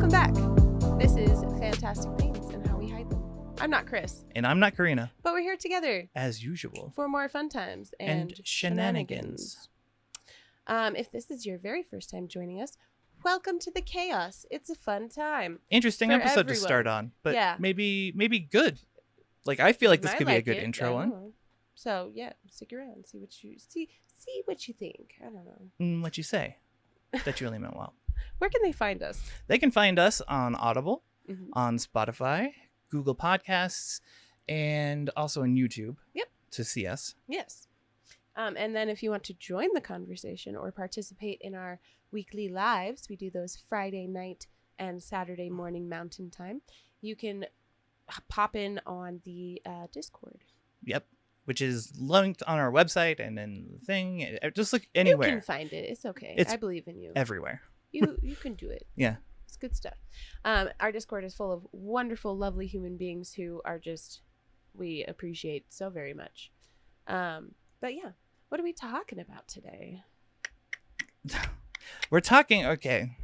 Welcome back. This is Fantastic Things and How We Hide Them. I'm not Chris. And I'm not Karina. But we're here together. As usual. For more fun times and shenanigans. If this is your very first time joining us, welcome to the chaos. It's a fun time. Interesting episode to start on. But maybe good. Like, I feel like this could be a good intro one. So, yeah, stick around. See what you think. I don't know. What you say. That you really meant well. Where can they find us? They can find us on Audible, on Spotify, Google Podcasts, and also on YouTube. Yep. To see us. Yes. And then if you want to join the conversation or participate in our weekly lives, we do those Friday night and Saturday morning Mountain Time. You can pop in on the Discord. Yep. Which is linked on our website and then the thing. Just look anywhere. You can find it. It's okay. I believe in you. Everywhere. You can do it. Yeah. It's good stuff. Our Discord is full of wonderful, lovely human beings who are we appreciate so very much. But yeah, what are we talking about today? We're talking, okay,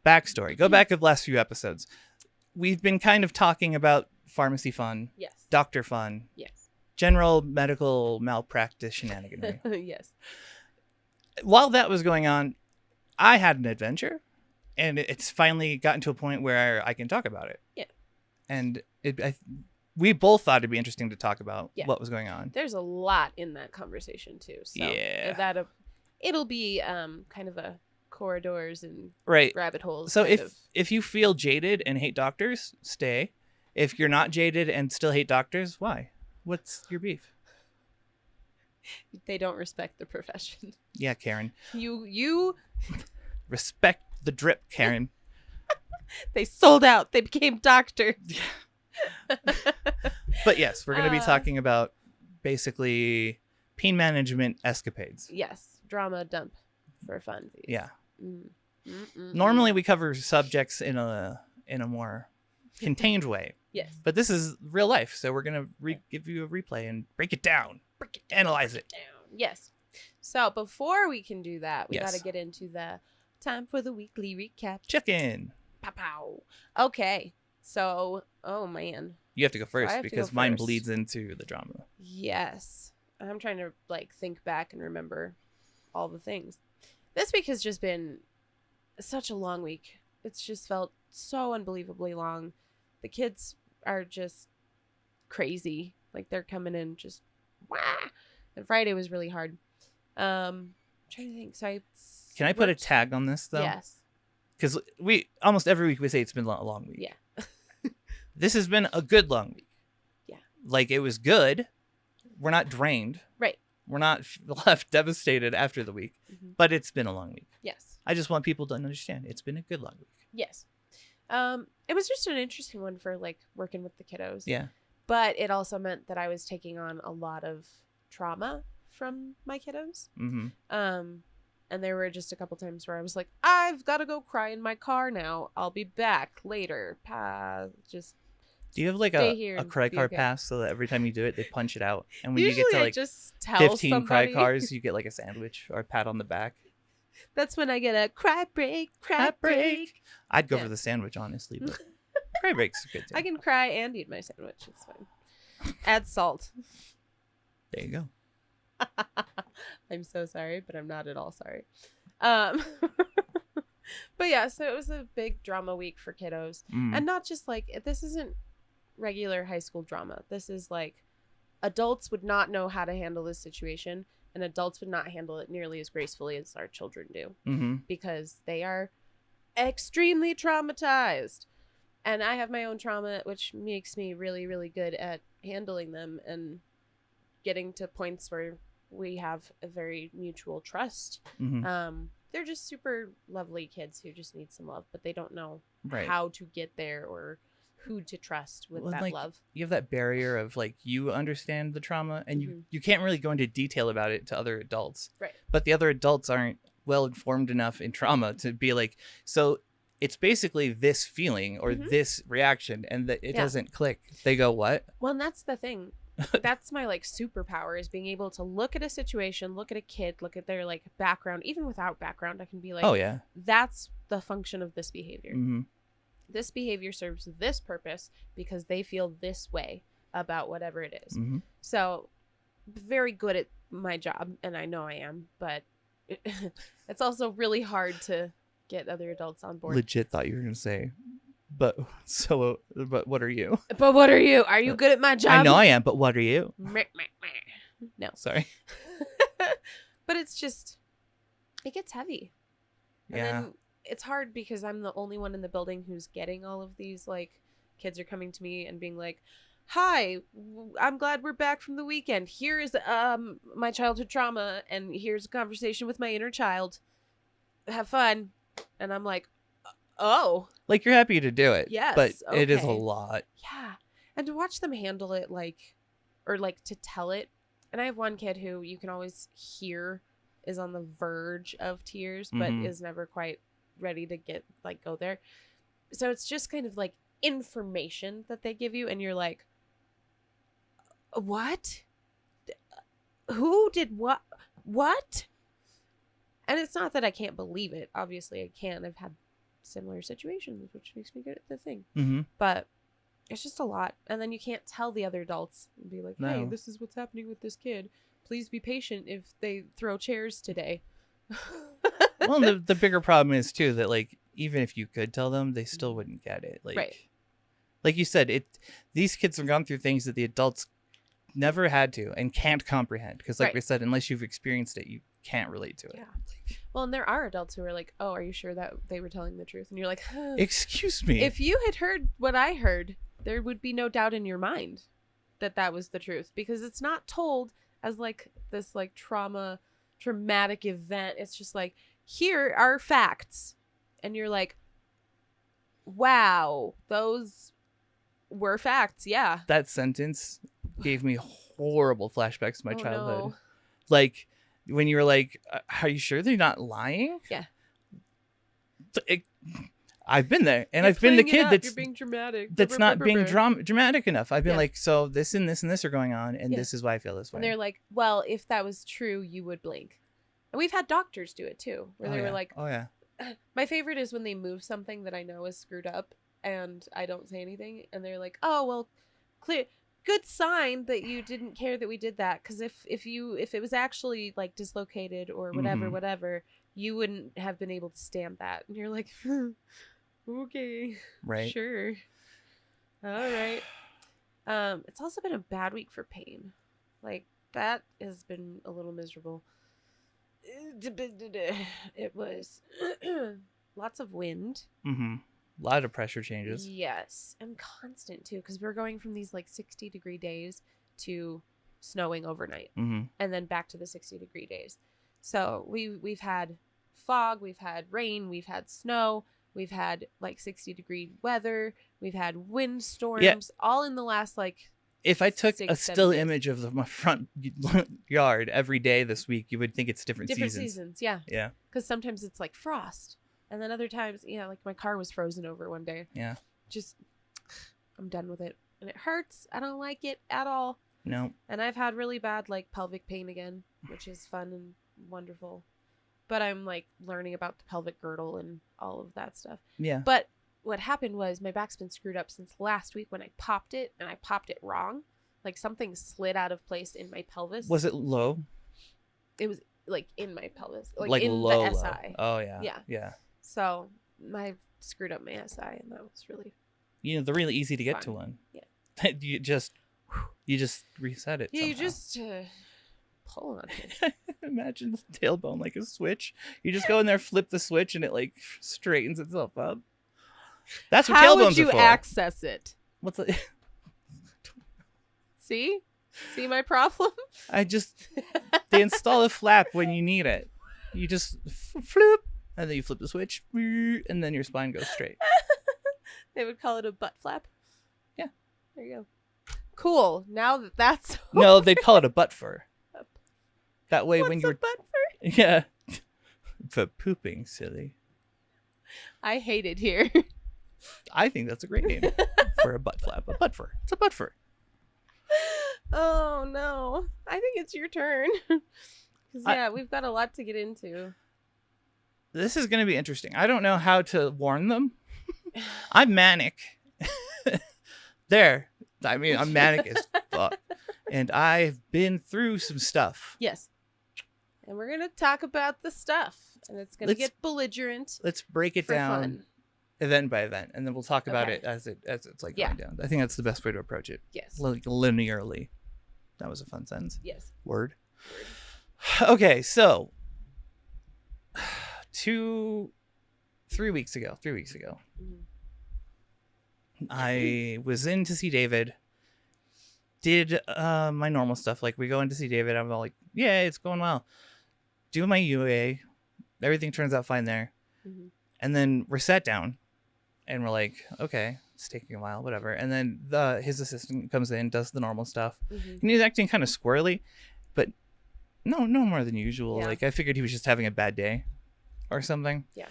backstory. Go back of the last few episodes. We've been kind of talking about pharmacy fun. Yes. Doctor fun. Yes. General medical malpractice shenaniganry. Yes. While that was going on, I had an adventure, and it's finally gotten to a point where I can talk about it. Yeah. And we both thought it'd be interesting to talk about what was going on. There's a lot in that conversation too. So it'll be kind of a corridors and rabbit holes. So if you feel jaded and hate doctors, stay. If you're not jaded and still hate doctors, why? What's your beef? They don't respect the profession. Yeah, Karen. You respect the drip, Karen. They sold out. They became doctors. But yes, we're going to be talking about basically pain management escapades. Yes, drama dump for fun. Yeah. Normally we cover subjects in a more contained way. Yes. But this is real life, so we're going to give you a replay and break it down. Analyze it. Yes. So before we can do that, we got to get into the time for the weekly recap. Check in. Pow. Okay. So, oh man. You have to go first because mine bleeds into the drama. Yes. I'm trying to think back and remember all the things. This week has just been such a long week. It's just felt so unbelievably long. The kids are just crazy. Like they're coming in just wah. And Friday was really hard. I'm trying to think. So Can I put a tag on this though? Yes. Because we almost every week we say it's been a long week. Yeah. This has been a good long week. Yeah. Like it was good. We're not drained. Right. We're not left devastated after the week, but it's been a long week. Yes. I just want people to understand it's been a good long week. Yes. It was just an interesting one for working with the kiddos. Yeah. But it also meant that I was taking on a lot of trauma from my kiddos. Mm-hmm. And there were just a couple times where I was like, I've got to go cry in my car now. I'll be back later. Do you have a credit card pass so that every time you do it, they punch it out? And when you get to just tell 15 cry cars, you get a sandwich or a pat on the back. That's when I get a cry break. I'd go for the sandwich, honestly, but cry break's good too. I can cry and eat my sandwich. It's fine. Add salt. There you go. I'm so sorry, but I'm not at all sorry. But yeah, so it was a big drama week for kiddos. And not just this isn't regular high school drama. This is adults would not know how to handle this situation, and adults would not handle it nearly as gracefully as our children do because they are extremely traumatized. And I have my own trauma, which makes me really, really good at handling them and getting to points where we have a very mutual trust. They're just super lovely kids who just need some love, but they don't know how to get there or who to trust with that love. You have that barrier of you understand the trauma and you can't really go into detail about it to other adults. Right. But the other adults aren't well informed enough in trauma to be so it's basically this feeling or this reaction and that it doesn't click. They go, what? Well, and that's the thing. That's my superpower is being able to look at a situation, look at a kid, look at their background. Even without background, I can be oh yeah, that's the function of this behavior. This behavior serves this purpose because they feel this way about whatever it is. Mm-hmm. So very good at my job, and I know I am, but it's also really hard to get other adults on board. Legit thought you were going to say, but what are you? But what are you? Are you good at my job? I know I am, but what are you? No. Sorry. But it's just, it gets heavy. And then it's hard because I'm the only one in the building who's getting all of these, like, kids are coming to me and being like, hi, I'm glad we're back from the weekend. Here is my childhood trauma, and here's a conversation with my inner child. Have fun. And I'm like, oh. Like, you're happy to do it. Yes. But okay. it is a lot. Yeah. And to watch them handle it, like, or like to tell it. And I have one kid who you can always hear is on the verge of tears, but is never quite ready to go there. So it's just kind of like information that they give you, and you're like, what? Who did what? What? And it's not that I can't believe it. Obviously, I can. I've had similar situations, which makes me good at the thing. Mm-hmm. But it's just a lot. And then you can't tell the other adults and be like, hey, this is what's happening with this kid. Please be patient if they throw chairs today. Well, the bigger problem is, too, that, like, even if you could tell them, they still wouldn't get it. Like, right. Like you said, these kids have gone through things that the adults never had to and can't comprehend. Because, like we said, unless you've experienced it, you can't relate to it. Yeah. Well, and there are adults who are like, oh, are you sure that they were telling the truth? And you're like, excuse me. If you had heard what I heard, there would be no doubt in your mind that that was the truth. Because it's not told as, like, this, like, traumatic event. It's just like, here are facts. And you're like, wow, those were facts. Yeah. That sentence gave me horrible flashbacks to my childhood. No. Like, when you were like, are you sure they're not lying? Yeah. I've been there, and I've been the kid that's you're being dramatic. That's not being dramatic enough. I've been like, so this and this and this are going on, and this is why I feel this way. And they're like, well, if that was true, you would blink. And we've had doctors do it too, where they were like, oh yeah. My favorite is when they move something that I know is screwed up, and I don't say anything, and they're like, oh well, clear. Good sign that you didn't care that we did that, because if it was actually, like, dislocated or whatever, you wouldn't have been able to stand that. And you're like, okay, right, sure, all right. It's also been a bad week for pain. Like, that has been a little miserable. It was lots of wind. Mm-hmm. A lot of pressure changes. Yes, and constant too, because we're going from these, like, 60-degree days to snowing overnight, and then back to the 60-degree days. So we've had fog, we've had rain, we've had snow, we've had, like, 60-degree weather, we've had windstorms, all in the last, like. If I took a still image of my front yard every day this week, you would think it's different seasons. Yeah. Yeah. Because sometimes it's like frost. And then other times, like my car was frozen over one day. Yeah. Just, I'm done with it. And it hurts. I don't like it at all. No. And I've had really bad, like, pelvic pain again, which is fun and wonderful. But I'm, like, learning about the pelvic girdle and all of that stuff. Yeah. But what happened was my back's been screwed up since last week when I popped it, and I popped it wrong. Like, something slid out of place in my pelvis. Was it low? It was, like, in my pelvis. Like in low, the SI. Oh, yeah. Yeah. Yeah. So I screwed up my SI, and that was really they're really easy to get fun. to one. Yeah. you just reset it. Yeah, somehow. you just pull on it. Imagine the tailbone like a switch. You just go in there, flip the switch, and it, like, straightens itself up. That's what tailbones are for. How would you access it? What's it? See my problem? They install a flap when you need it. You just flip, and then you flip the switch, and then your spine goes straight. They would call it a butt flap. Yeah. There you go. Cool. Now that's no, they'd call it a butt fur. That way, when you're a butt fur? Yeah, for pooping, silly. I hate it here. I think that's a great name for a butt flap. A butt fur. It's a butt fur. Oh no! I think it's your turn. Because we've got a lot to get into. This is going to be interesting. I don't know how to warn them. I'm manic. There. I mean, I'm manic as fuck. And I've been through some stuff. Yes. And we're going to talk about the stuff. And it's going to get belligerent. Let's break it down fun. Event by event. And then we'll talk about it as it's like going down. I think that's the best way to approach it. Yes. Like linearly. That was a fun sentence. Yes. Word. Okay, so 3 weeks ago. Mm-hmm. I was in to see David. Did my normal stuff. Like, we go in to see David. I'm all like, yeah, it's going well. Do my UA. Everything turns out fine there. Mm-hmm. And then we're sat down. And we're like, okay, it's taking a while, whatever. And then his assistant comes in, does the normal stuff. Mm-hmm. And he's acting kind of squirrely. But no more than usual. Yeah. Like, I figured he was just having a bad day or something. Yeah.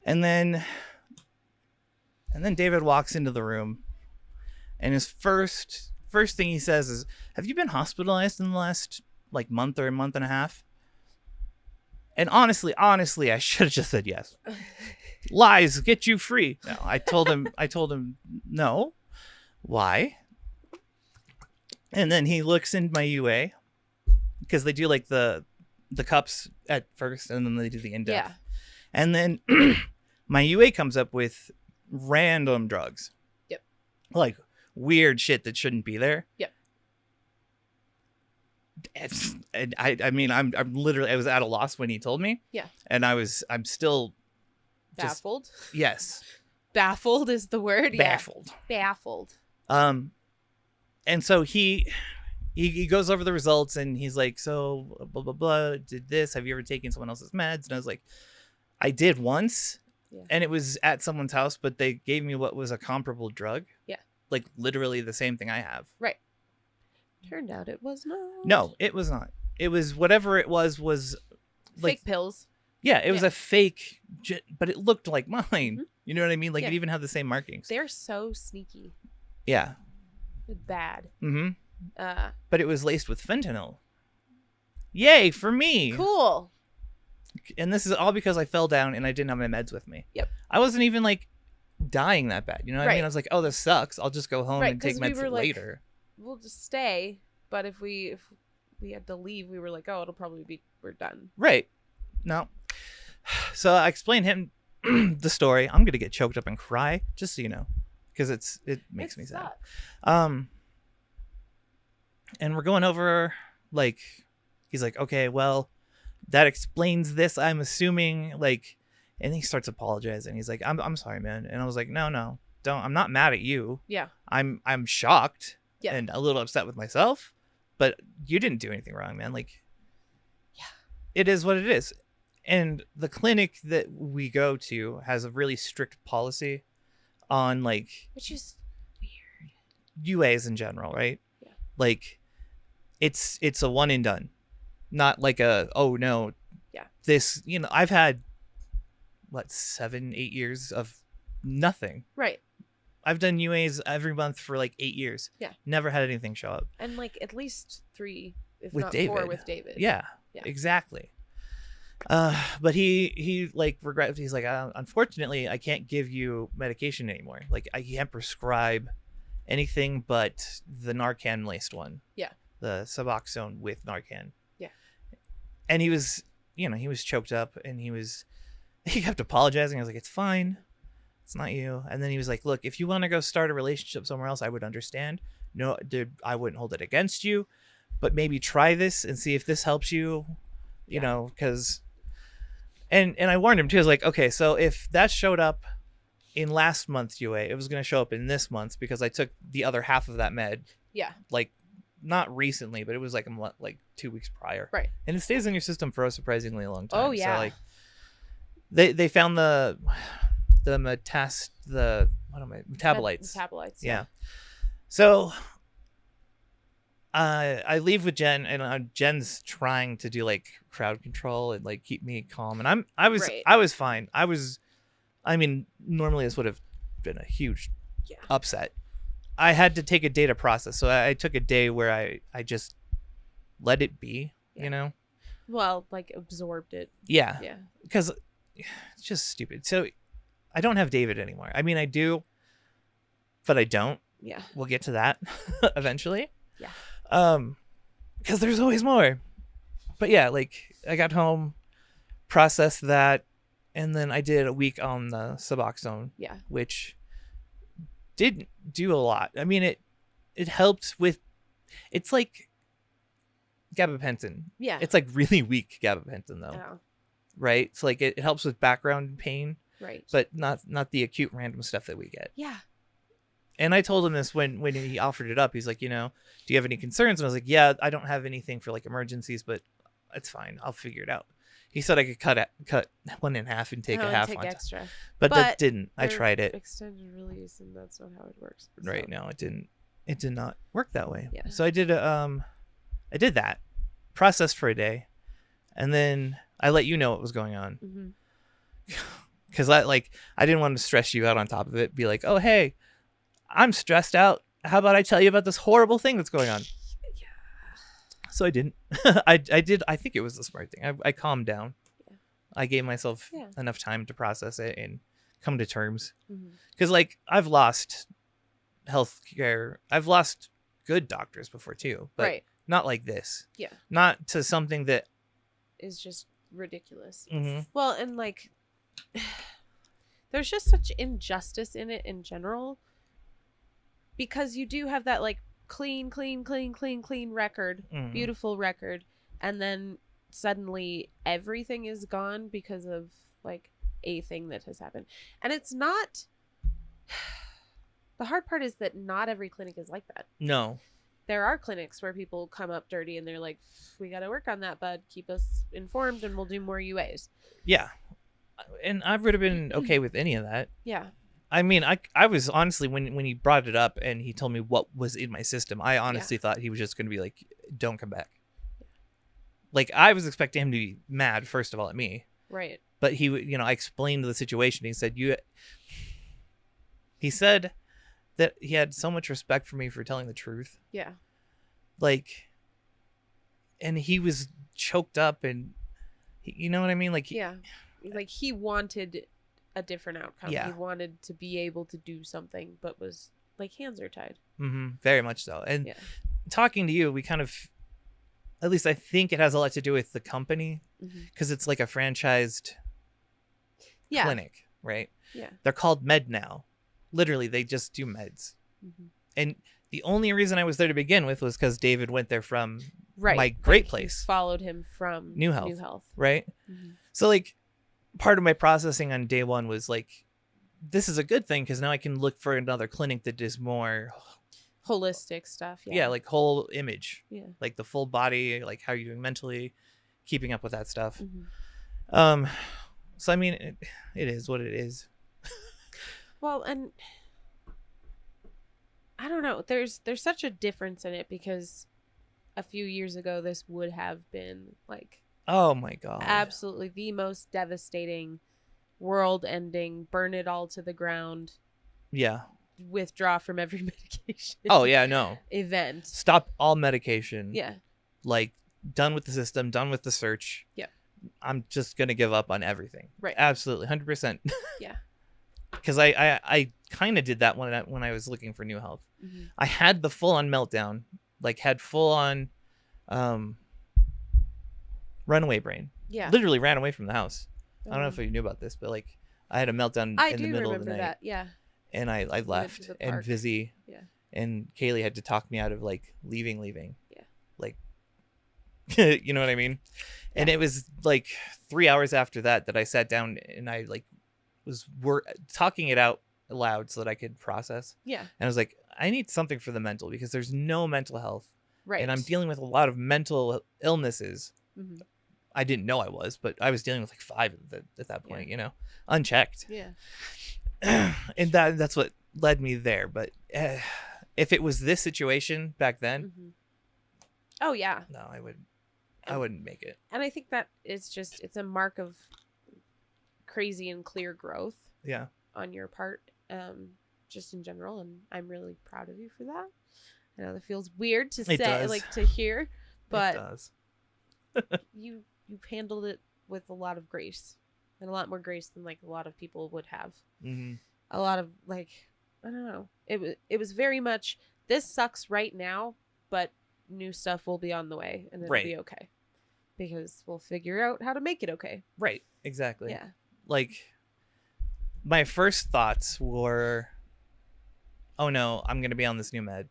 And then David walks into the room. And his first thing he says is, have you been hospitalized in the last like month or a month and a half? And honestly, I should have just said yes. Lies get you free. No, I told him no. Why? And then he looks in my UA because they do like the cups at first and then they do the in-depth. Yeah. And then my UA comes up with random drugs. Yep. Like weird shit that shouldn't be there. Yep. And I'm literally, I was at a loss when he told me. Yeah. And I'm still baffled. Yes. Baffled is the word. Baffled. Yeah. Baffled. And so he goes over the results and he's like, so blah, blah, blah, did this. Have you ever taken someone else's meds? And I was like, I did once. Yeah. And it was at someone's house, but they gave me what was a comparable drug. Yeah. Like literally the same thing I have. Right. Turned out it was not. No, it was not. It was whatever it was like fake pills. Yeah, it was a fake, but it looked like mine. Mm-hmm. You know what I mean? Like it even had the same markings. They're so sneaky. Yeah. Bad. Mm-hmm. But it was laced with fentanyl. Yay for me. Cool. And this is all because I fell down and I didn't have my meds with me. Yep. I wasn't even like dying that bad. You know what I mean? I was like, oh, this sucks. I'll just go home and take meds later. We'll just stay. But if we had to leave, we were like, oh, it'll probably be, we're done. Right. No. So I explained him the story. I'm going to get choked up and cry, just so you know, because it makes me sad. And we're going over, like, he's like, okay, well, that explains this, I'm assuming, like, and he starts apologizing. He's like, I'm sorry, man. And I was like, no, don't. I'm not mad at you. Yeah. I'm shocked and a little upset with myself, but you didn't do anything wrong, man. Like, yeah, it is what it is. And the clinic that we go to has a really strict policy on, like, which is weird. UAs in general, right? Yeah. Like, it's a one and done, not like oh no. Yeah. This, you know, I've had 7-8 years of nothing. Right. I've done UAs every month for like 8 years. Yeah. Never had anything show up. And like at least 3, if with not David. 4 with David. Yeah. Exactly. But he like regrets. He's like, unfortunately, I can't give you medication anymore. Like, I can't prescribe anything but the Narcan laced one. Yeah. The Suboxone with Narcan. Yeah. And he was choked up and he kept apologizing. I was like, it's fine. It's not you. And then he was like, look, if you want to go start a relationship somewhere else, I would understand. No, dude, I wouldn't hold it against you, but maybe try this and see if this helps you, you know, because, and I warned him too. I was like, okay, so if that showed up in last month's UA, it was going to show up in this month's because I took the other half of that med. Yeah. Like, not recently, but it was like 2 weeks prior. Right. And it stays in your system for a surprisingly long time. Oh yeah. So like, they found the metabolites. Metabolites. Yeah. So I leave with Jen, and Jen's trying to do like crowd control and like keep me calm, and I was fine. I mean, normally this would have been a huge upset. I had to take a day to process, so I took a day where I just let it be, you know. Well, like absorbed it. Yeah. Because it's just stupid. So I don't have David anymore. I mean, I do, but I don't. Yeah. We'll get to that eventually. Yeah. Because there's always more. But yeah, like I got home, processed that, and then I did a week on the Suboxone. Yeah. Which didn't do a lot. I mean, it helped with. It's like gabapentin. Yeah. It's like really weak gabapentin though. Oh. Right? So like it helps with background pain. Right. But not the acute random stuff that we get. Yeah. And I told him this when he offered it up. He's like, do you have any concerns? And I was like, yeah, I don't have anything for like emergencies, but it's fine. I'll figure it out. He said I could cut one in half and take a half take on extra. But that didn't. I tried it. Extended release, and that's not how it works. Right. No, it didn't. It did not work that way. Yeah. So I did that, processed for a day, and then I let you know what was going on. Because I didn't want to stress you out on top of it. Be like, oh hey, I'm stressed out. How about I tell you about this horrible thing that's going on? Yeah. So I didn't. I did. I think it was the smart thing. I calmed down. Yeah. I gave myself enough time to process it and come to terms. Because like I've lost healthcare. I've lost good doctors before too, but not like this. Yeah. Not to something that is just ridiculous. Mm-hmm. Well, and like there's just such injustice in it in general, because you do have that like clean record, beautiful record, and then suddenly everything is gone because of like a thing that has happened. And it's not the hard part is that not every clinic is like that. No. There are clinics where people come up dirty and they're like, we got to work on that, bud. Keep us informed and we'll do more UAs. Yeah. And I would have been okay with any of that. Yeah. I mean, I was honestly, when he brought it up and he told me what was in my system, I honestly thought he was just going to be like, don't come back. Like, I was expecting him to be mad, first of all, at me. Right. But he, I explained the situation. He said that he had so much respect for me for telling the truth. Yeah. Like, and he was choked up and, you know what I mean? Like, like he wanted a different outcome. Yeah. He wanted to be able to do something, but was like hands are tied. Mm-hmm. Very much so. And talking to you, we kind of, at least I think it has a lot to do with the company, because it's like a franchised clinic, right? Yeah. They're called Med now. Literally, they just do meds. And the only reason I was there to begin with was because David went there from my great place. Followed him from New Health. Right? Mm-hmm. So like part of my processing on day one was like, this is a good thing because now I can look for another clinic that is more holistic stuff. Yeah, like whole image. Yeah. Like the full body, like how you're doing mentally, keeping up with that stuff. So I mean, it is what it is. Well, and I don't know. There's such a difference in it because a few years ago this would have been like, oh my god, absolutely the most devastating, world-ending, burn it all to the ground. Yeah. Withdraw from every medication. Oh yeah, no. Event. Stop all medication. Yeah. Like done with the system, done with the search. Yeah. I'm just gonna give up on everything. Right. Absolutely, 100%. Yeah. Because I kind of did that when I was looking for New Health. I had the full on meltdown, like had full on runaway brain. Yeah. Literally ran away from the house. I don't know if you knew about this, but like I had a meltdown in the middle of the night. That. Yeah. And I left, and Vizzy and Kaylee had to talk me out of like leaving. Yeah. Like, you know what I mean? Yeah. And it was like 3 hours after that I sat down and I like was talking it out loud so that I could process. Yeah. And I was like, I need something for the mental because there's no mental health. Right. And I'm dealing with a lot of mental illnesses. I didn't know I was, but I was dealing with like 5 at that point, unchecked. Yeah. And that's what led me there. But if it was this situation back then, oh yeah, no, I wouldn't make it. And I think that it's a mark of crazy and clear growth. Yeah. On your part, just in general, and I'm really proud of you for that. I know that feels weird to say, like to hear, but it does. you've handled it with a lot of grace. and a lot more grace than like a lot of people would have. Mm-hmm. A lot of like, I don't know. It was very much, this sucks right now, but new stuff will be on the way and it'll be okay. Because we'll figure out how to make it okay. Right. Exactly. Yeah. Like, my first thoughts were, oh no, I'm going to be on this new med.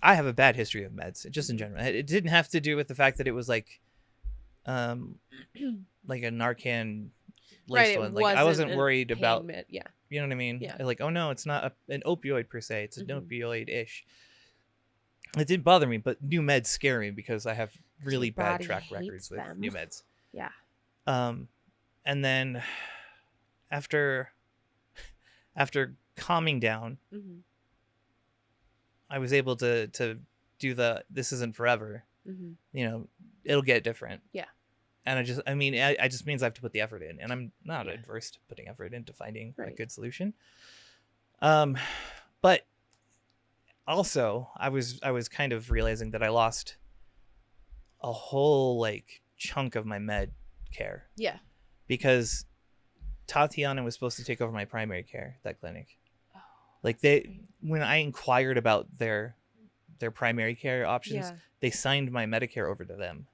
I have a bad history of meds, just in general. It didn't have to do with the fact that it was like a Narcan laced one. Like, I wasn't worried about, yeah. You know what I mean? Yeah. Like, oh no, it's not an opioid per se. It's an Mm-hmm. opioid-ish. It didn't bother me, but new meds scare me because I have really bad track records with new meds. Yeah. And then after calming down, mm-hmm. I was able to do this isn't forever. Mm-hmm. You know, it'll get different. Yeah. And I just means I have to put the effort in, and I'm not adverse to putting effort into finding a good solution. But also I was kind of realizing that I lost a whole like chunk of my med care. Yeah. Because Tatiana was supposed to take over my primary care, that clinic. Oh, like when I inquired about their primary care options, they signed my Medicare over to them.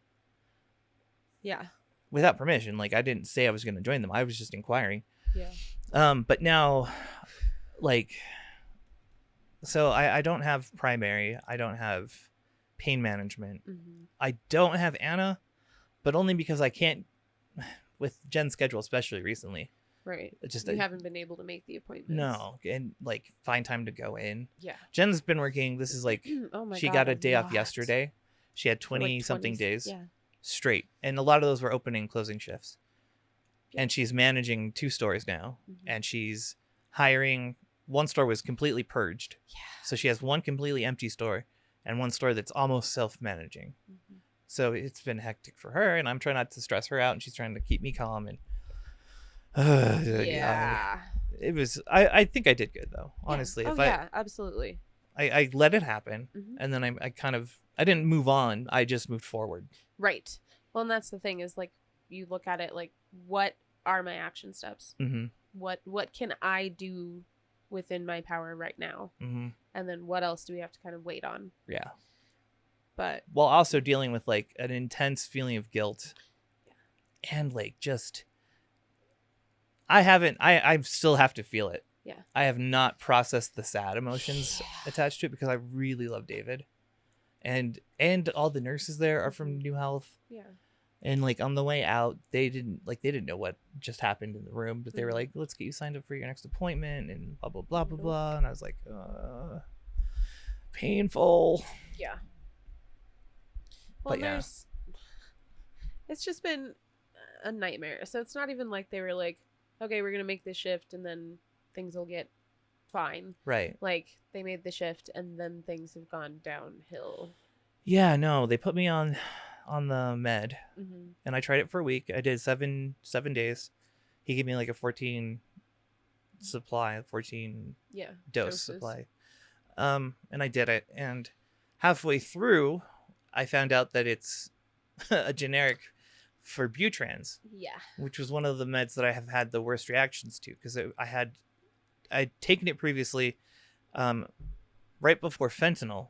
Yeah. Without permission. Like, I didn't say I was going to join them. I was just inquiring. Yeah. But now, like, so I don't have primary. I don't have pain management. Mm-hmm. I don't have Anna, but only because I can't, with Jen's schedule, especially recently. Right. Just you haven't been able to make the appointments. No, and like find time to go in. Yeah. Jen's been working. This is like, she got a day off yesterday. She had 20 something days straight, and a lot of those were opening and closing shifts. Yeah. And she's managing 2 stores now, and she's hiring. One store was completely purged, so she has one completely empty store and one store that's almost self-managing. So it's been hectic for her, and I'm trying not to stress her out, and she's trying to keep me calm. And it was. I think I did good though, honestly. Yeah. Absolutely. I let it happen, and then I didn't move on. I just moved forward. Right. Well, and that's the thing is, like, you look at it like, what are my action steps? Mm-hmm. What can I do within my power right now? Mm-hmm. And then what else do we have to kind of wait on? Yeah. But while also dealing with like an intense feeling of guilt, and like just, I still have to feel it. Yeah. I have not processed the sad emotions attached to it because I really love David. And all the nurses there are from New Health. Yeah. And like on the way out, they didn't know what just happened in the room, but they were like, let's get you signed up for your next appointment and blah, blah, blah, blah, blah. And I was like, painful. Yeah. Well, it's just been a nightmare. So it's not even like they were like, okay, we're going to make this shift and then things will get fine. Right. Like, they made the shift and then things have gone downhill. Yeah, no, they put me on the med, and I tried it for a week. I did 7 days. He gave me like a 14 dose supply. And I did it, and halfway through I found out that it's a generic for Butrans. Yeah. Which was one of the meds that I have had the worst reactions to, because I'd taken it previously right before fentanyl,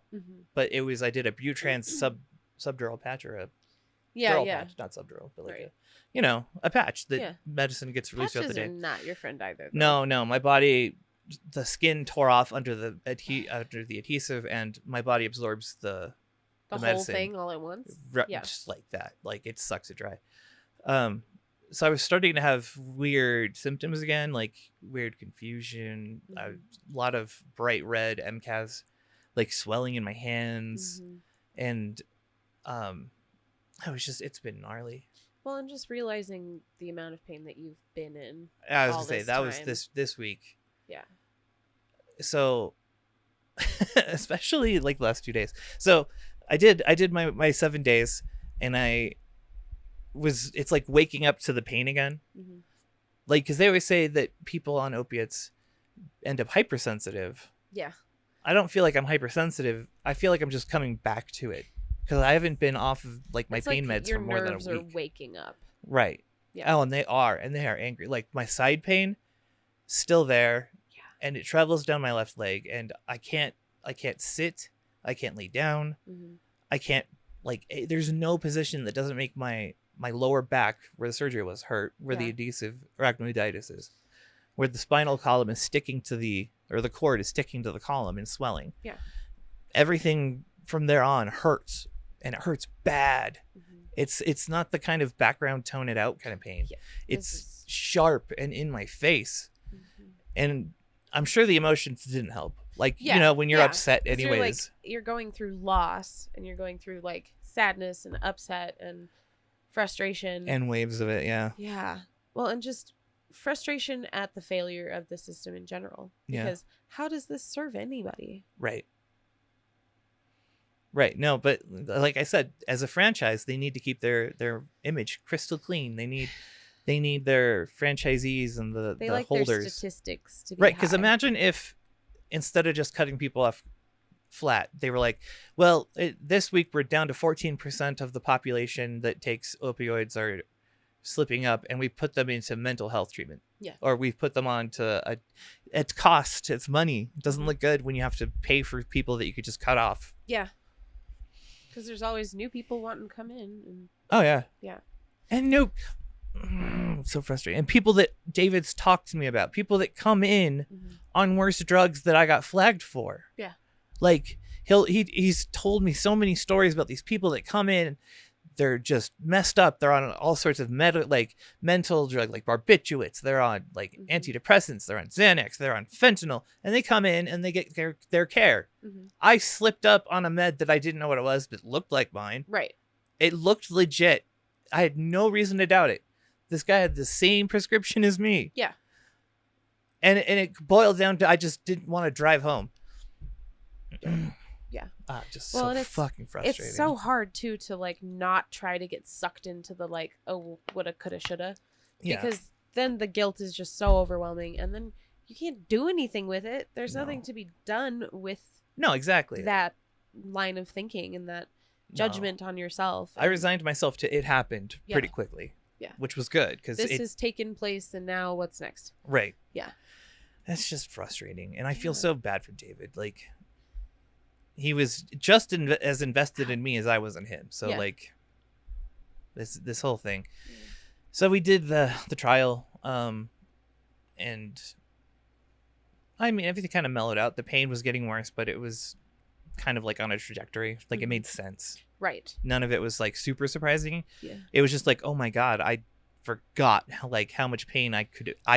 but I did a Butrans subdural patch, or a patch, not subdural, but like a patch that medicine gets released throughout the day. Patches are not your friend either, though. No, my body, the skin tore off under the adhesive, and my body absorbs the whole medicine thing all at once. Just like that. Like, it sucks it dry. So I was starting to have weird symptoms again, like weird confusion, a lot of bright red MCAS, like swelling in my hands, and it's been gnarly. Well, I'm just realizing the amount of pain that you've been in. I was gonna say that was this week. Yeah. So, especially like the last 2 days. So I did my 7 days, and it's like waking up to the pain again. Like, because they always say that people on opiates end up hypersensitive. Yeah. I don't feel like I'm hypersensitive. I feel like I'm just coming back to it, because I haven't been off of like my pain meds for more than a week. Your nerves are waking up. Right. Yeah. Oh, and they are angry. Like my side pain, still there, and it travels down my left leg, and I can't sit, I can't lay down, I can't there's no position that doesn't make my lower back where the surgery was hurt, where the adhesive arachnoiditis is, where the spinal column is sticking to the cord is sticking to the column and swelling. Yeah. Everything from there on hurts, and it hurts bad. It's not the kind of background tone it out kind of pain. Yeah, it's sharp and in my face. And I'm sure the emotions didn't help. Like, when you're upset anyways. You're going through loss, and you're going through like sadness and upset and frustration. And waves of it, yeah. Yeah. Well, and just frustration at the failure of the system in general. Because how does this serve anybody? Right. Right. No, but like I said, as a franchise, they need to keep their image crystal clean. They need their franchisees and the holders. Their statistics to be right. Because imagine if instead of just cutting people off flat, they were like, well, this week we're down to 14% of the population that takes opioids are slipping up, and we put them into mental health treatment. Yeah. Or we've put them on to it's cost, it's money. It doesn't look good when you have to pay for people that you could just cut off. Yeah. Because there's always new people wanting to come in. And... Oh, yeah. Yeah. And so frustrating. And people that David's talked to me about, people that come in on worse drugs that I got flagged for. Yeah. Like, he's told me so many stories about these people that come in, they're just messed up. They're on all sorts of mental drug, like barbiturates. They're on antidepressants. They're on Xanax. They're on fentanyl, and they come in and they get their care. I slipped up on a med that I didn't know what it was, but it looked like mine. Right. It looked legit. I had no reason to doubt it. This guy had the same prescription as me. Yeah. And it boiled down to I just didn't want to drive home. Yeah. Just fucking frustrating. It's so hard too to not try to get sucked into the woulda, coulda, shoulda. Because then the guilt is just so overwhelming, and then you can't do anything with it. There's nothing to be done with exactly that line of thinking and that judgment on yourself. I resigned myself to it happened pretty quickly. Yeah. Which was good because this has taken place, and now what's next? Right. Yeah. That's just frustrating, and I feel so bad for David. He was just as invested in me as I was in him. So this whole thing. Yeah. So we did the trial, and I mean everything kind of mellowed out. The pain was getting worse, but it was kind of on a trajectory. It made sense. Right. None of it was super surprising. Yeah. It was just oh my God, I forgot how much pain I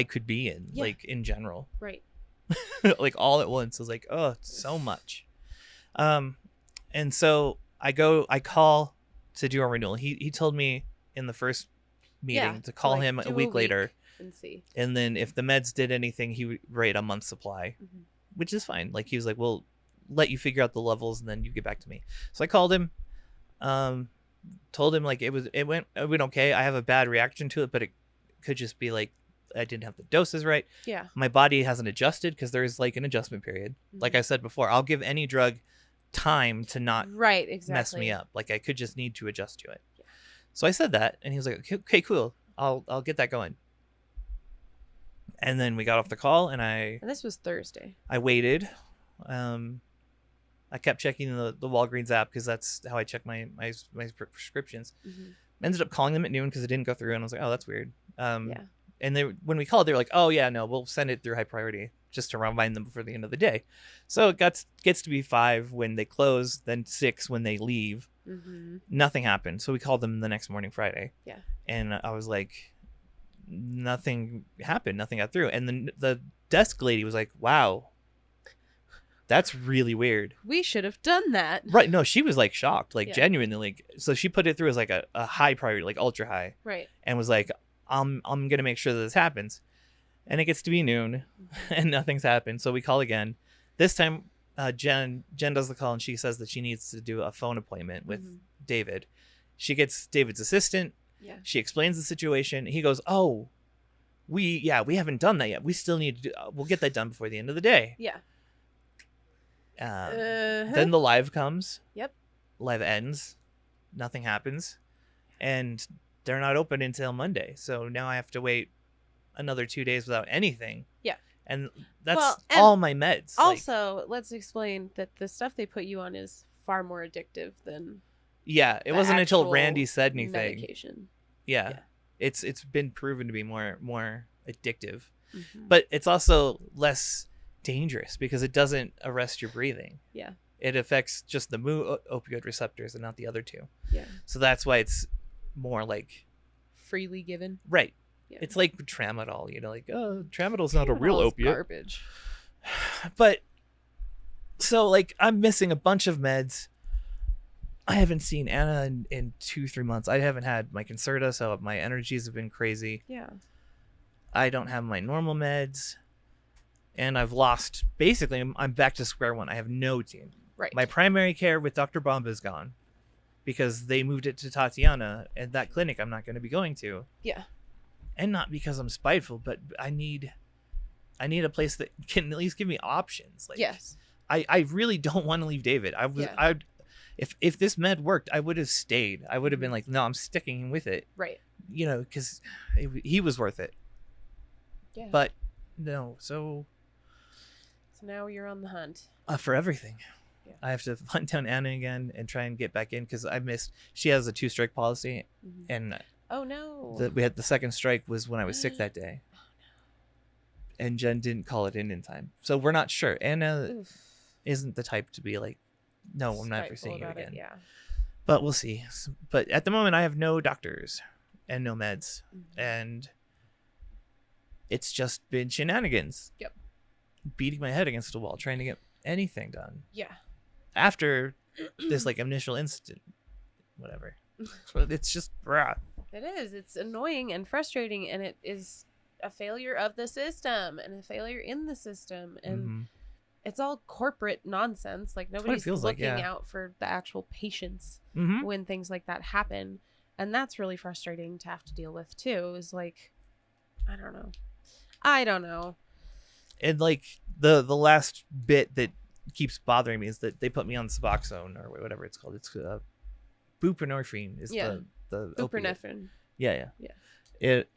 could be in, in general. Right. All at once. I was oh, it's so much. And so I call to do a renewal. He told me in the first meeting to call him a week later and see. And then if the meds did anything, he would rate a month's supply, which is fine. He was we'll let you figure out the levels and then you get back to me. So I called him, told him it went okay. I have a bad reaction to it, but it could just be I didn't have the doses right. Yeah. My body hasn't adjusted because there's an adjustment period. Like I said before, I'll give any drug time to not mess me up. I could just need to adjust to it. Yeah. So I said that, and he was like, okay, cool. I'll get that going. And then we got off the call, and this was Thursday. I waited. I kept checking the Walgreens app because that's how I check my prescriptions. Ended up calling them at noon because it didn't go through, and I was like, oh, that's weird. And when we called, they were like, oh yeah, no, we'll send it through high priority just to remind them before the end of the day. So it gets to be 5 when they close, then 6 when they leave. Nothing happened. So we called them the next morning, Friday. Yeah. And I was like, nothing happened. Nothing got through. And then the desk lady was like, wow, that's really weird. We should have done that. Right. No, she was shocked, genuinely. So she put it through as a high priority, ultra high. Right. And was like, I'm going to make sure that this happens. And it gets to be noon and nothing's happened. So we call again. This time, Jen does the call, and she says that she needs to do a phone appointment with David. She gets David's assistant. Yeah. She explains the situation. He goes, oh, we haven't done that yet. We still need to do, we'll get that done before the end of the day. Yeah. Then the live comes. Yep. Live ends. Nothing happens. And they're not open until Monday. So now I have to wait another 2 days without anything. Yeah. And that's all my meds. Also, let's explain that the stuff they put you on is far more addictive than it wasn't until Randy said anything. Medication. Yeah. It's been proven to be more addictive. Mm-hmm. But it's also less dangerous because it doesn't arrest your breathing. Yeah. It affects just the opioid receptors and not the other two. Yeah. So that's why it's more like freely given. Right. Yeah. It's like tramadol, like, oh, tramadol's not a real opiate. Garbage. But so like I'm missing a bunch of meds. I haven't seen Anna in 2-3 months. I haven't had my Concerta, so my energies have been crazy. Yeah. I don't have my normal meds. And I've lost, basically, I'm back to square one. I have no team. Right. My primary care with Dr. Bomba is gone because they moved it to Tatiana, and that clinic I'm not going to be going to. Yeah. And not because I'm spiteful, but I need a place that can at least give me options. Like, yes. I really don't want to leave David. If this med worked, I would have stayed. I would have been like, no, I'm sticking with it. Right. Because he was worth it. Yeah. But no, so now you're on the hunt for everything. Yeah. I have to hunt down Anna again and try and get back in because I missed. She has a 2-strike policy, and oh no, we had the second strike was when I was sick that day. Oh no. And Jen didn't call it in time, so we're not sure. Anna isn't the type to be like, no, I'm not ever seeing you again. Yeah. But we'll see. But at the moment, I have no doctors and no meds, and it's just been shenanigans. Yep. Beating my head against a wall, trying to get anything done. Yeah. After this like initial incident, whatever. It's just rah. It is. It's annoying and frustrating, and it is a failure of the system and a failure in the system, and it's all corporate nonsense. Like nobody's looking out for the actual patients when things like that happen, and that's really frustrating to have to deal with too. Is like, I don't know. And like the last bit that keeps bothering me is that they put me on Suboxone or whatever it's called. It's buprenorphine is the buprenorphine. Yeah. It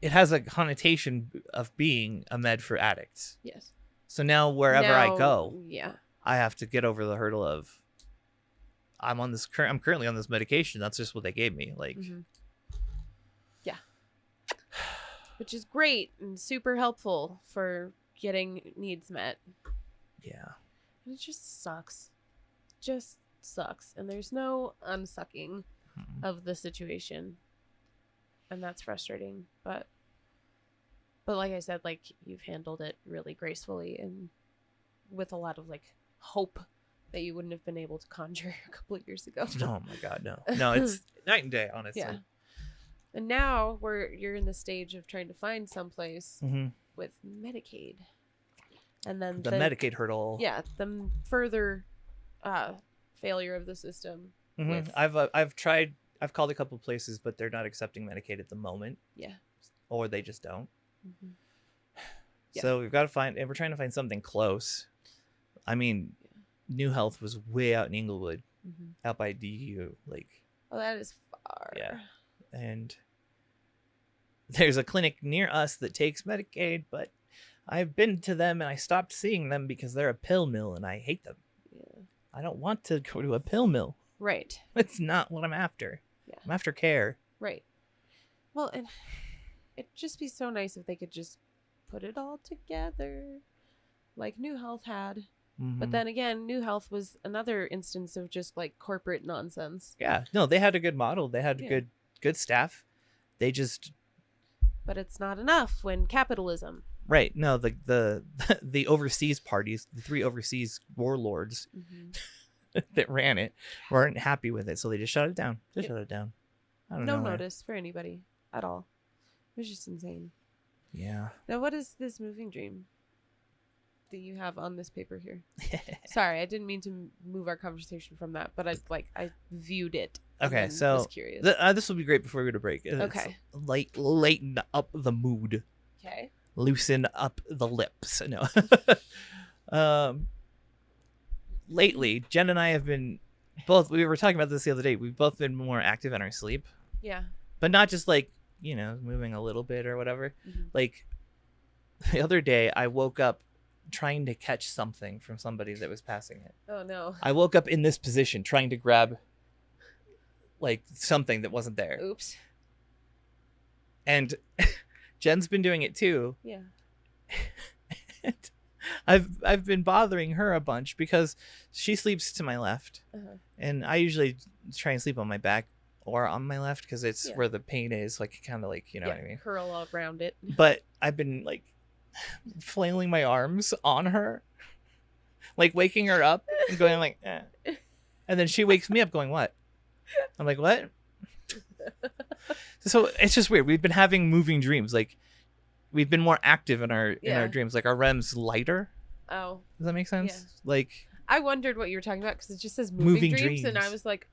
has a connotation of being a med for addicts. Yes. So now wherever I go, I have to get over the hurdle of I'm currently on this medication. That's just what they gave me. Like, yeah. Which is great and super helpful for getting needs met. Yeah. And it just sucks. And there's no unsucking of the situation. And that's frustrating. But like I said, like you've handled it really gracefully and with a lot of like hope that you wouldn't have been able to conjure a couple of years ago. Oh my God, no. No, it's night and day, honestly. Yeah. And now you're in the stage of trying to find someplace with Medicaid, and then the Medicaid hurdle. Yeah, the further failure of the system. I've called a couple places, but they're not accepting Medicaid at the moment. Yeah, or they just don't. So we've got to find, and we're trying to find something close. I mean, New Health was way out in Inglewood, out by DU. Like, oh, that is far. Yeah, and there's a clinic near us that takes Medicaid, but I've been to them and I stopped seeing them because they're a pill mill and I hate them. Yeah. I don't want to go to a pill mill. Right. It's not what I'm after. Yeah. I'm after care. Right. Well, and it'd just be so nice if they could just put it all together like New Health had. But then again, New Health was another instance of just like corporate nonsense. Yeah. No, they had a good model. They had good staff. They just... But it's not enough when capitalism. Right. No, the overseas parties, the 3 overseas warlords that ran it weren't happy with it, so they just shut it down. Shut it down. I don't know. No notice for anybody at all. It was just insane. Yeah. Now, what is this moving dream that you have on this paper here? Sorry, I didn't mean to move our conversation from that, but I viewed it. Okay, so was curious. This will be great before we go to break. Okay. Lighten up the mood. Okay. Loosen up the lips. No. Lately, Jen and I have been we were talking about this the other day. We've both been more active in our sleep. Yeah. but not just like, moving a little bit or whatever. Mhm. Like the other day I woke up trying to catch something from somebody that was passing it. Oh no. I woke up in this position trying to grab like something that wasn't there. Oops. And Jen's been doing it too. Yeah. And I've been bothering her a bunch because she sleeps to my left. Uh-huh. And I usually try and sleep on my back or on my left because it's where the pain is, like kind of like, you know what I mean? Curl all around it. But I've been like flailing my arms on her, like waking her up and going like, eh. And then she wakes me up going, what? I'm like, what? So it's just weird. We've been having moving dreams. Like we've been more active in our dreams. Like our REM's lighter. Oh. Does that make sense? Yeah. Like I wondered what you were talking about because it just says moving dreams, and I dreams. was like,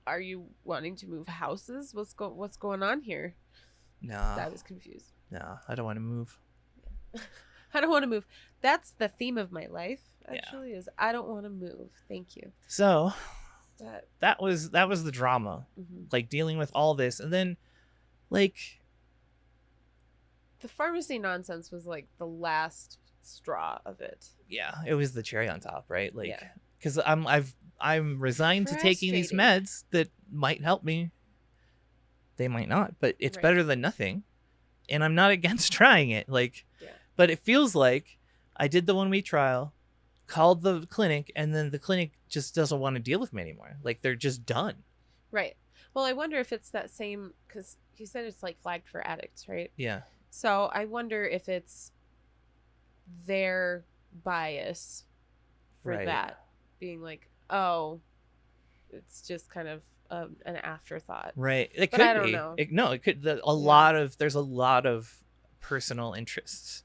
"Are you wanting to move houses? What's going on here?" No. I was confused. No, I don't want to move. I don't want to move. That's the theme of my life. Actually, is I don't want to move. Thank you. So that was the drama, like dealing with all this, and then like the pharmacy nonsense was like the last straw of it. Yeah, it was the cherry on top, right? Like, because I'm resigned to taking these meds that might help me. They might not, but it's better than nothing, and I'm not against trying it. Like, but it feels like I did the 1 week trial, called the clinic, and then the clinic just doesn't want to deal with me anymore. Like they're just done. Right. Well, I wonder if it's that same, because you said it's like flagged for addicts, right? Yeah. So I wonder if it's their bias for that being like, oh, it's just kind of an afterthought. Right. It but could I don't be. know. It could. There's a lot of personal interests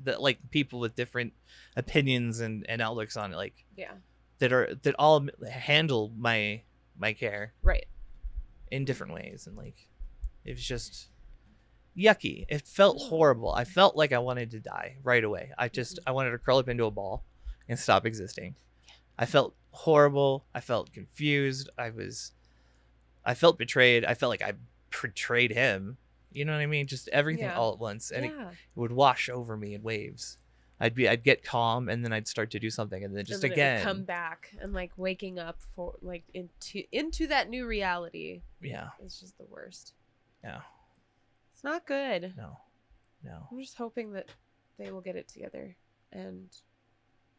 that like people with different opinions and outlooks on it, like that all handle my care in different ways, and like it was just yucky. It felt horrible. I felt like I wanted to die right away. I wanted to curl up into a ball and stop existing. I felt horrible. I felt confused. I felt betrayed. I felt like I betrayed him. You know what I mean? Just everything all at once, and it would wash over me in waves. I'd get calm, and then I'd start to do something, and then just and then again it would come back, and like waking up for like into that new reality. Yeah, it's just the worst. Yeah, it's not good. No. I'm just hoping that they will get it together and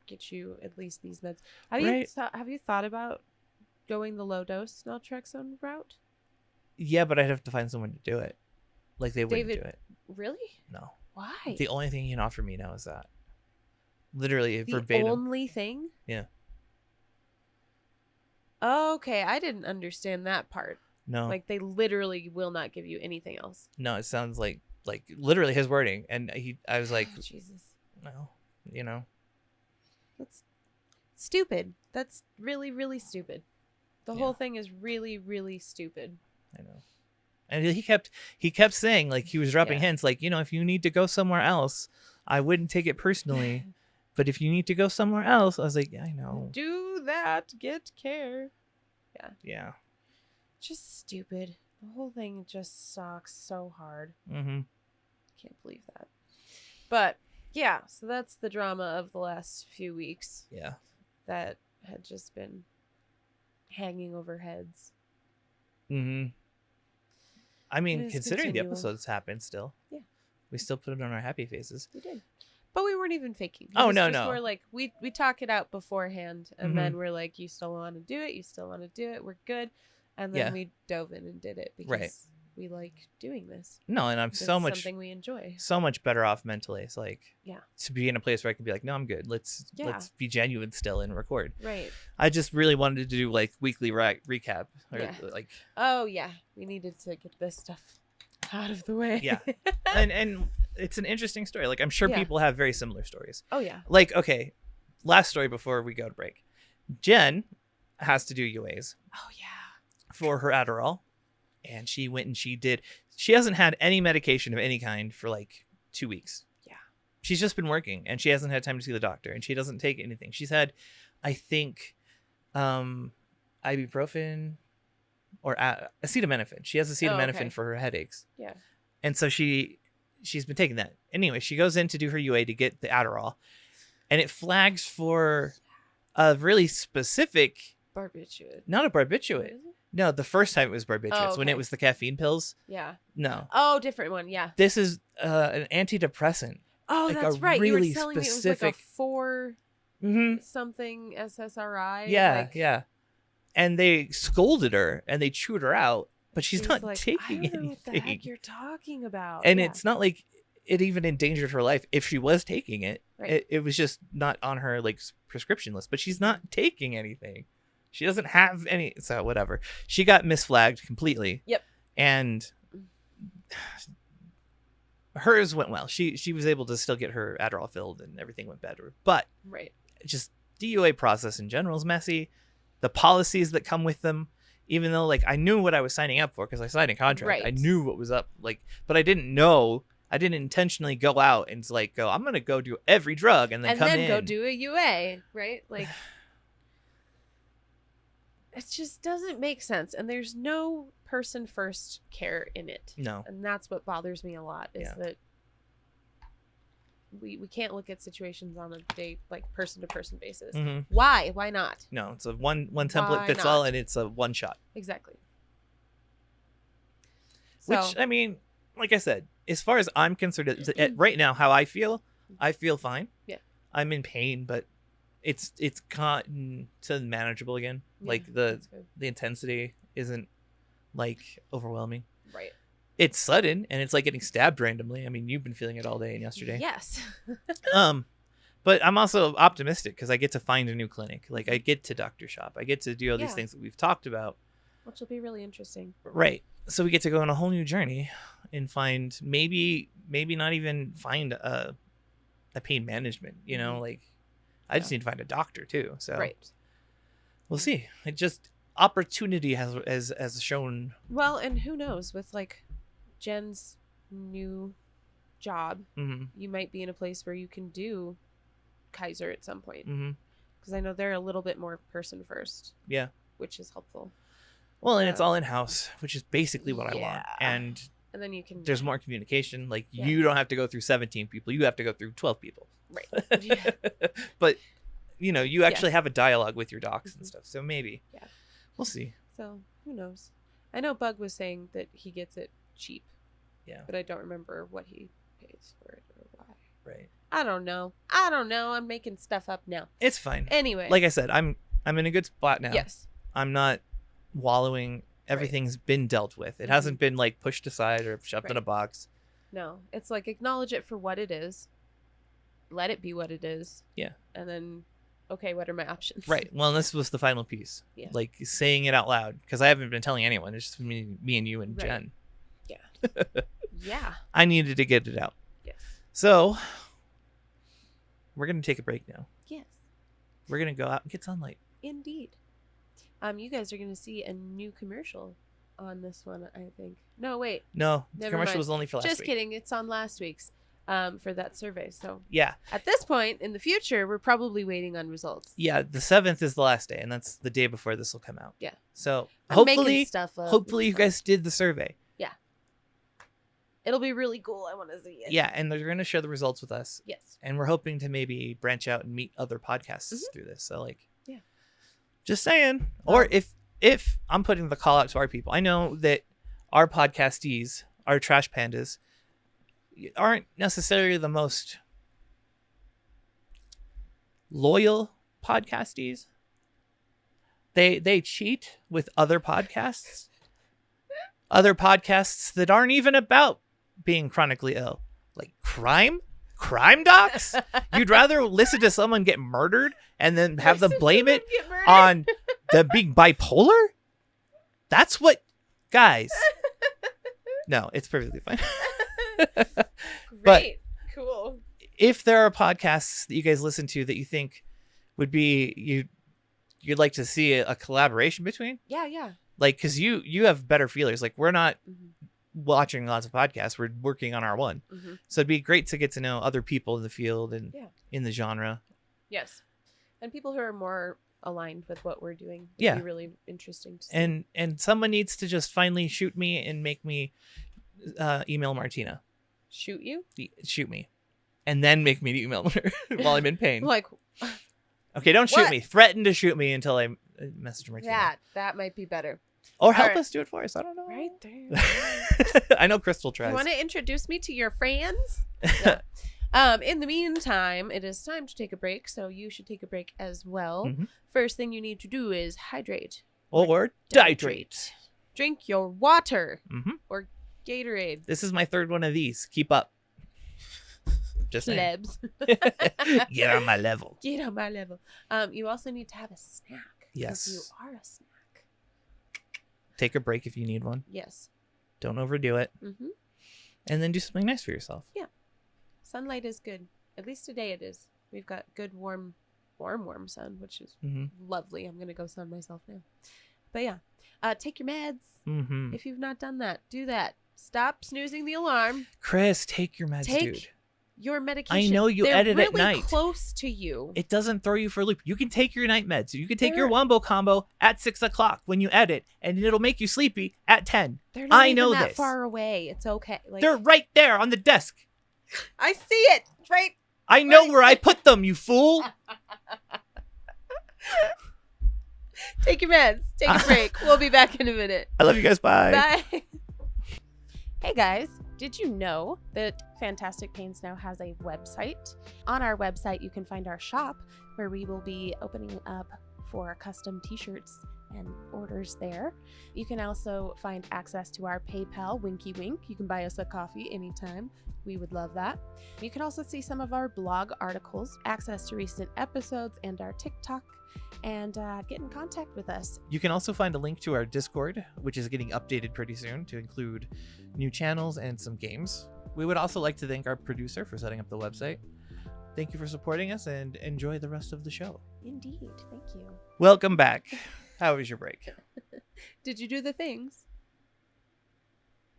get you at least these meds. Have you thought about going the low dose naltrexone route? Yeah, but I'd have to find someone to do it. Like they wouldn't do it. Really? No. Why? The only thing he can offer me now is that. Literally verbatim. The only thing? Yeah. Okay, I didn't understand that part. No. Like they literally will not give you anything else. No, it sounds like literally his wording, and I was like, Jesus. No, That's stupid. That's really, really stupid. The whole thing is really, really stupid. I know. And he kept saying, like, he was dropping hints, like, if you need to go somewhere else, I wouldn't take it personally. But if you need to go somewhere else, I was like, yeah, I know. Do that. Get care. Yeah. Yeah. Just stupid. The whole thing just sucks so hard. Mm-hmm. Can't believe that. But, yeah. So that's the drama of the last few weeks. Yeah. That had just been hanging over heads. Mm-hmm. I mean, considering the episodes happened still. Yeah. We still put it on our happy faces. We did. But we weren't even faking. No. We're like, we talk it out beforehand, and then we're like, you still want to do it? You still want to do it? We're good. And then we dove in and did it because we like doing this. No, and something we enjoy. So much better off mentally. It's like, to be in a place where I could be like, no, I'm good. Let's be genuine still and record. Right. I just really wanted to do like weekly recap. Or, like, oh yeah, we needed to get this stuff out of the way. Yeah. and it's an interesting story. Like, I'm sure people have very similar stories. Oh yeah. Like, okay, last story before we go to break. Jen has to do UAs. Oh yeah. For her Adderall. And she went and she hasn't had any medication of any kind for like 2 weeks. Yeah. She's just been working, and she hasn't had time to see the doctor, and she doesn't take anything. She's had, I think, ibuprofen or acetaminophen. She has acetaminophen for her headaches. Yeah. And so she's been taking that. Anyway, she goes in to do her UA to get the Adderall, and it flags for a really specific barbiturate. Not a barbiturate. No, the first time it was barbiturates when it was the caffeine pills. Yeah. No. Oh, different one. Yeah. This is an antidepressant. Oh, like that's right. Really you were telling specific... me it was like a 4 something SSRI. Yeah, yeah. And they scolded her and they chewed her out, but she's not taking anything. I don't know what the heck you're talking about. And it's not like it even endangered her life. If she was taking it, it was just not on her like prescription list. But she's not taking anything. She doesn't have any. So whatever. She got misflagged completely. Yep. And hers went well. She was able to still get her Adderall filled and everything went better. But just DUA process in general is messy. The policies that come with them, even though like I knew what I was signing up for because I signed a contract. I knew what was up, like, but I didn't intentionally go out and like go, I'm gonna go do every drug and then go do a UA, right? Like it just doesn't make sense, and there's no person first care in it. No, and that's what bothers me a lot is that we can't look at situations on a person to person basis. Why not? No, it's a one template fits all, and it's a one shot. Exactly. Which I mean, like I said, as far as I'm concerned, right now how I feel fine. Yeah, I'm in pain, but it's gotten to manageable again. Like the intensity isn't like overwhelming. Right. It's sudden and it's like getting stabbed randomly. I mean, you've been feeling it all day and yesterday. Yes. But I'm also optimistic because I get to find a new clinic. Like I get to doctor shop. I get to do all these things that we've talked about. Which will be really interesting. Right. So we get to go on a whole new journey and find maybe not even find a pain management, you know, like I just need to find a doctor too. So we'll see. It just opportunity has shown. Well, and who knows with like Jen's new job, you might be in a place where you can do Kaiser at some point, because I know they're a little bit more person first, which is helpful. Well, and it's all in house, which is basically what I want, and then you can there's more communication. Like you don't have to go through 17 people, you have to go through 12 people, right? But you know, you actually have a dialogue with your docs and stuff, so maybe we'll see. So who knows? I know Bug was saying that he gets it cheap, but I don't remember what he pays for it or why. Right. I don't know. I'm making stuff up now. It's fine. Anyway, like I said, I'm in a good spot now. Yes. I'm not wallowing. Everything's been dealt with. It hasn't been like pushed aside or shoved in a box. No, it's like acknowledge it for what it is. Let it be what it is. Yeah. And then, okay, what are my options? Right. Well, and this was the final piece. Yeah. Like saying it out loud, because I haven't been telling anyone. It's just me and you and Jen. Yeah. Yeah. I needed to get it out. Yes. So we're gonna take a break now. Yes. We're gonna go out and get sunlight. Indeed. You guys are gonna see a new commercial on this one, I think. No, wait. No, the commercial was only for last week. Just kidding. It's on last week's. For that survey. So yeah, at this point in the future, we're probably waiting on results. Yeah, the 7th is the last day, and that's the day before this will come out. Yeah. So hopefully you guys did the survey. Yeah. It'll be really cool. I want to see it. Yeah, and they're going to share the results with us. Yes. And we're hoping to maybe branch out and meet other podcasts through this. So like, just saying. Or if I'm putting the call out to our people, I know that our podcastees, our trash pandas, aren't necessarily the most loyal podcastees. They cheat with other podcasts that aren't even about being chronically ill, like crime docs. You'd rather listen to someone get murdered and then have them blame it on them being bipolar. That's what, guys. No, it's perfectly fine. Great. Cool. If there are podcasts that you guys listen to that you think would be you'd like to see a collaboration between, yeah, like because you have better feelers. Like we're not watching lots of podcasts, we're working on our one, so it'd be great to get to know other people in the field and in the genre. Yes, and people who are more aligned with what we're doing. It'd Yeah. be really interesting to see. And someone needs to just finally shoot me and make me email Martina. Shoot you? Shoot me. And then make me email her while I'm in pain. Like, okay, don't shoot what? me. Threaten to shoot me until I message Martina. That might be better. Or help us do it for us. I don't know. Right there. I know Crystal tries. You want to introduce me to your friends? In the meantime, it is time to take a break, so you should take a break as well. Mm-hmm. First thing you need to do is hydrate. Or dihydrate. Drink your water. Mm-hmm. Or Gatorade. This is my third one of these. Keep up. Just saying. Plebs. Get on my level. Get on my level. You also need to have a snack. Yes. You are a snack. Take a break if you need one. Yes. Don't overdo it. Mm-hmm. And then do something nice for yourself. Yeah. Sunlight is good. At least today it is. We've got good warm sun, which is lovely. I'm going to go sun myself now. But yeah, take your meds. Mm-hmm. If you've not done that, do that. Stop snoozing the alarm. Chris, take your meds, dude. Your medication. I know you edit really at night. Close to you. It doesn't throw you for a loop. You can take your night meds. You can take your Wombo combo at 6 o'clock when you edit, and it'll make you sleepy at 10. They're not I even know that this. far away. It's okay. Like, they're right there on the desk. I see it. Right. I know where I put them, you fool. Take your meds. Take a break. We'll be back in a minute. I love you guys. Bye. Bye. Hey guys, did you know that Fantastic Pains now has a website? On our website, you can find our shop where we will be opening up for custom t-shirts and orders there. You can also find access to our PayPal, winky wink. You can buy us a coffee anytime. We would love that. You can also see some of our blog articles, access to recent episodes and our TikTok, and get in contact with us. You can also find a link to our Discord, which is getting updated pretty soon to include new channels and some games. We would also like to thank our producer for setting up the website. Thank you for supporting us and enjoy the rest of the show. Indeed. Thank you. Welcome back. How was your break? Did you do the things?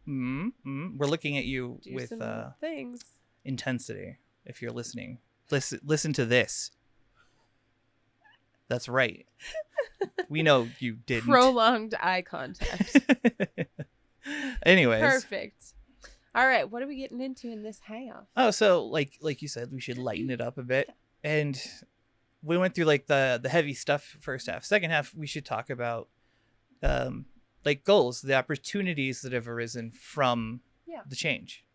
We're looking at you Do with some things. intensity. If you're listening, listen to this. That's right. We know you didn't. Prolonged eye contact. Anyways. Perfect. All right, what are we getting into in this half? Oh, so like you said, we should lighten it up a bit. And we went through like the heavy stuff first half. Second half, we should talk about like goals, the opportunities that have arisen from the change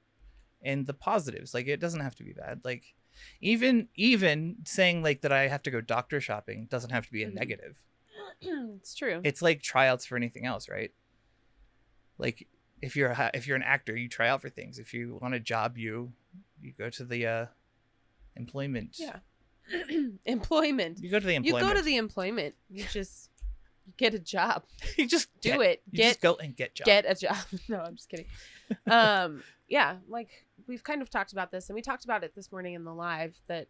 and the positives. Like it doesn't have to be bad. Like even saying like that I have to go doctor shopping doesn't have to be a negative. It's true. It's like tryouts for anything else, right? Like if you're an actor, you try out for things. If you want a job, you go to the employment. Yeah. Employment. You go to the employment. You go to the employment. You just get a job. You just do it. Just go and get job. Get a job. No, I'm just kidding. Yeah, like we've kind of talked about this, and we talked about it this morning in the live that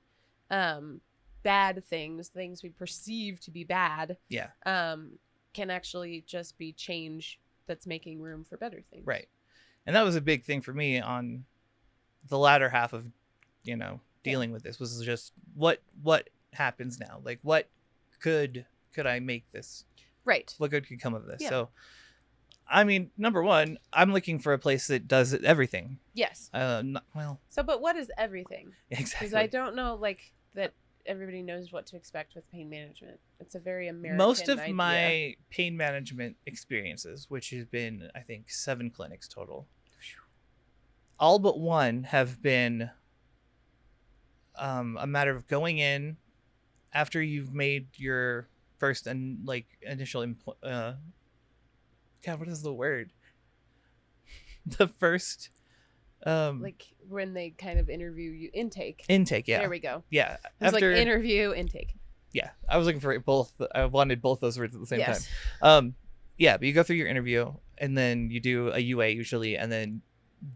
bad things we perceive to be bad, can actually just be change that's making room for better things. Right. And that was a big thing for me on the latter half of, dealing with this was just what happens now? Like what could I make this? Right. What good could come of this? Yeah. So, I mean, number one, I'm looking for a place that does everything. Yes. So, but what is everything? Exactly. Because I don't know, like, that everybody knows what to expect with pain management. It's a very American Most of idea. my pain management experiences, which has been, I think, 7 clinics total, all but one have been a matter of going in after you've made your first and initial God, what is the word? The first like when they kind of interview you, intake, yeah, there we go. Yeah, it's like interview, intake. Yeah, I was looking for both. I wanted both those words at the same time. Yeah, but you go through your interview and then you do a UA usually, and then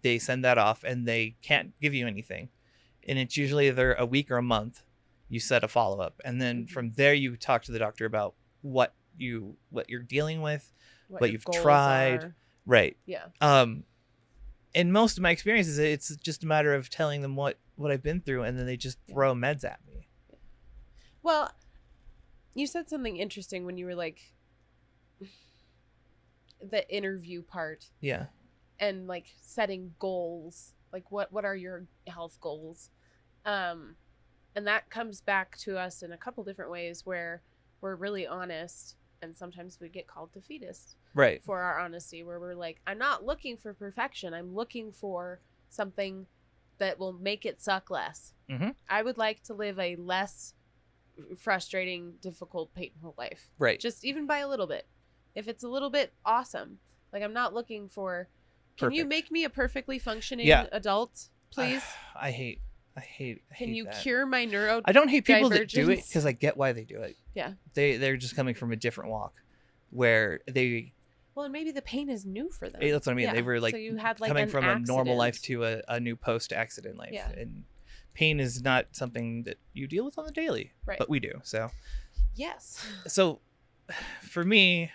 they send that off and they can't give you anything, and it's usually either a week or a month. You set a follow-up, and then from there you talk to the doctor about what you're dealing with, what you've tried are. Right. Yeah. In most of my experiences, it's just a matter of telling them what I've been through, and then they just throw meds at me. Well, You said something interesting when you were like the interview part. Yeah. And like setting goals. Like what are your health goals? And that comes back to us in a couple different ways where we're really honest, and sometimes we get called defeatist. Right. For our honesty, where we're like, I'm not looking for perfection. I'm looking for something that will make it suck less. Mm-hmm. I would like to live a less frustrating, difficult, painful life. Right. Just even by a little bit. If it's a little bit, awesome. Like, I'm not looking for, can you make me a perfectly functioning adult, please? I hate Can you that. cure my neuro? I don't hate people that do it because I get why they do it. Yeah. They're just coming from a different walk where they. Well, and maybe the pain is new for them. That's what I mean. Yeah. They were like, so you had, like, coming from accident. a normal life to a new post-accident life. Yeah. And pain is not something that you deal with on the daily. Right. But we do. So. Yes. So, for me,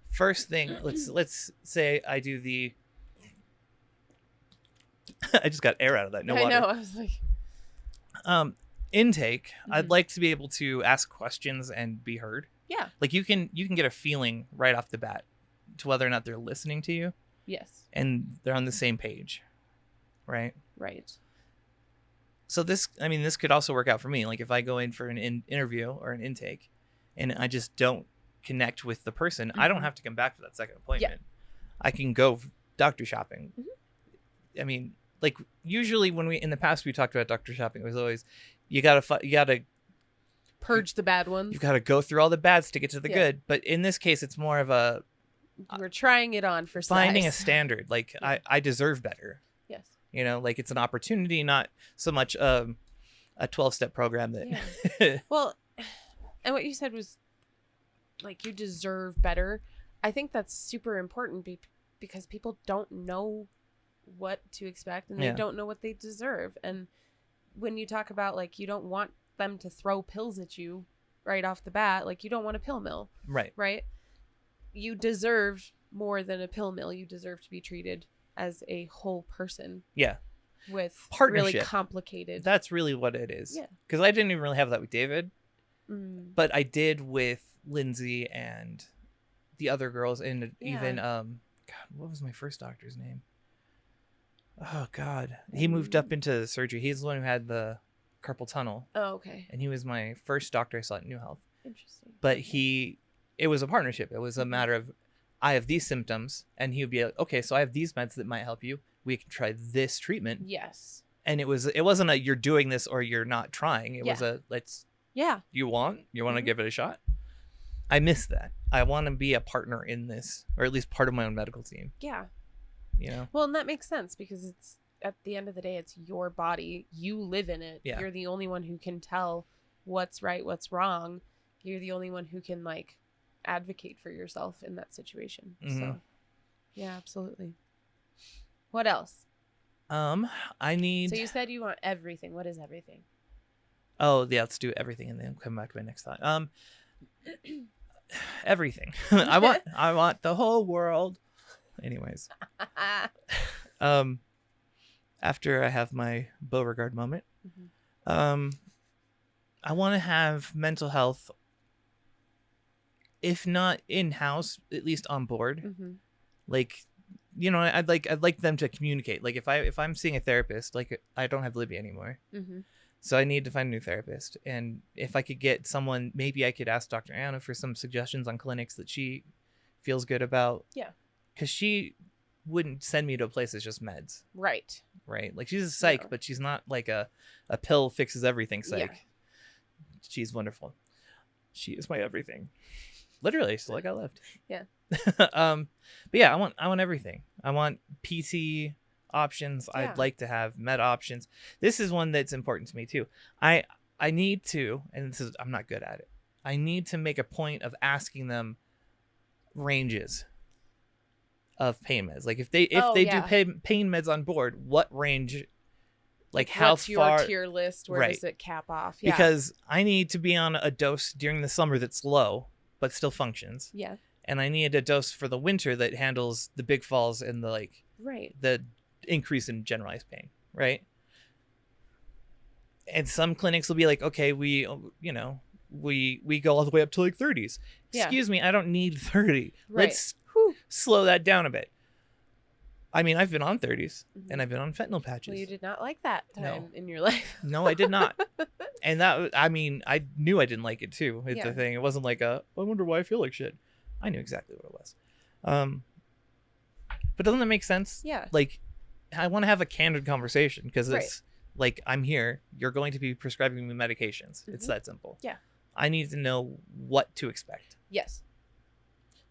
first thing, let's say I do the. I just got air out of that. No water. I know. I was like. Intake. Mm-hmm. I'd like to be able to ask questions and be heard. Yeah. Like you can get a feeling right off the bat to whether or not they're listening to you. Yes. And they're on the same page. Right? Right. So this could also work out for me. Like if I go in for an interview or an intake and I just don't connect with the person, mm-hmm. I don't have to come back for that second appointment. Yeah. I can go doctor shopping. Mm-hmm. I mean, like usually when in the past we talked about doctor shopping, it was always you gotta purge the bad ones. You gotta go through all the bads to get to the good. But in this case, it's more of a we're trying it on for finding size. A standard. Like I deserve better. Yes. You know, like it's an opportunity, not so much a 12-step program that. Yeah. Well, and what you said was like you deserve better. I think that's super important because people don't know what to expect and they don't know what they deserve. And when you talk about like you don't want them to throw pills at you right off the bat, like you don't want a pill mill. Right? You deserve more than a pill mill. You deserve to be treated as a whole person. Yeah. With partnership. Really complicated. That's really what it is. Yeah. Because I didn't even really have that with David. But I did with Lindsay and the other girls and even God, what was my first doctor's name? Oh God. He moved up into surgery. He's the one who had the carpal tunnel. Oh, okay. And he was my first doctor I saw at New Health. Interesting. But it was a partnership. It was a matter of I have these symptoms and he would be like, okay, so I have these meds that might help you. We can try this treatment. Yes. And it wasn't a you're doing this or you're not trying. It was a let's you want to give it a shot. I miss that. I want to be a partner in this, or at least part of my own medical team. Yeah. You know? Well, and that makes sense because it's at the end of the day, it's your body. You live in it. Yeah. You're the only one who can tell what's right, what's wrong. You're the only one who can like advocate for yourself in that situation. Mm-hmm. So yeah, absolutely. What else? I need. So you said you want everything. What is everything? Oh yeah, let's do everything and then come back to my next thought. Everything. I want the whole world. Anyways. After I have my Beauregard moment, mm-hmm. I want to have mental health, if not in-house, at least on board. Mm-hmm. Like, you know, I'd like them to communicate. Like if I'm seeing a therapist, like I don't have Libby anymore. Mm-hmm. So I need to find a new therapist. And if I could get someone, maybe I could ask Dr. Anna for some suggestions on clinics that she feels good about. Yeah. Because she wouldn't send me to a place that's just meds. Right. Like she's a psych, but she's not like a pill fixes everything psych. Yeah. She's wonderful. She is my everything. Literally, still like I left. Yeah. But yeah, I want everything. I want PT options. Yeah. I'd like to have med options. This is one that's important to me too. I need to, and I'm not good at it. I need to make a point of asking them ranges of pain meds. Like if they do pain meds on board, what range? Like how what's far? Your tier list? Where does it cap off? Yeah. Because I need to be on a dose during the summer that's low but still functions. Yeah. And I need a dose for the winter that handles the big falls and the the increase in generalized pain, right? And some clinics will be like, okay, we we go all the way up to like 30s. Yeah. Excuse me, I don't need 30. Right. Let's slow that down a bit. I mean, I've been on 30s and I've been on fentanyl patches. Well, you did not like that time in your life. No, I did not. And I mean, I knew I didn't like it too. It's the thing. It wasn't like I wonder why I feel like shit. I knew exactly what it was. But doesn't that make sense? Yeah. Like, I want to have a candid conversation because it's like, I'm here. You're going to be prescribing me medications. It's that simple. Yeah. I need to know what to expect. Yes.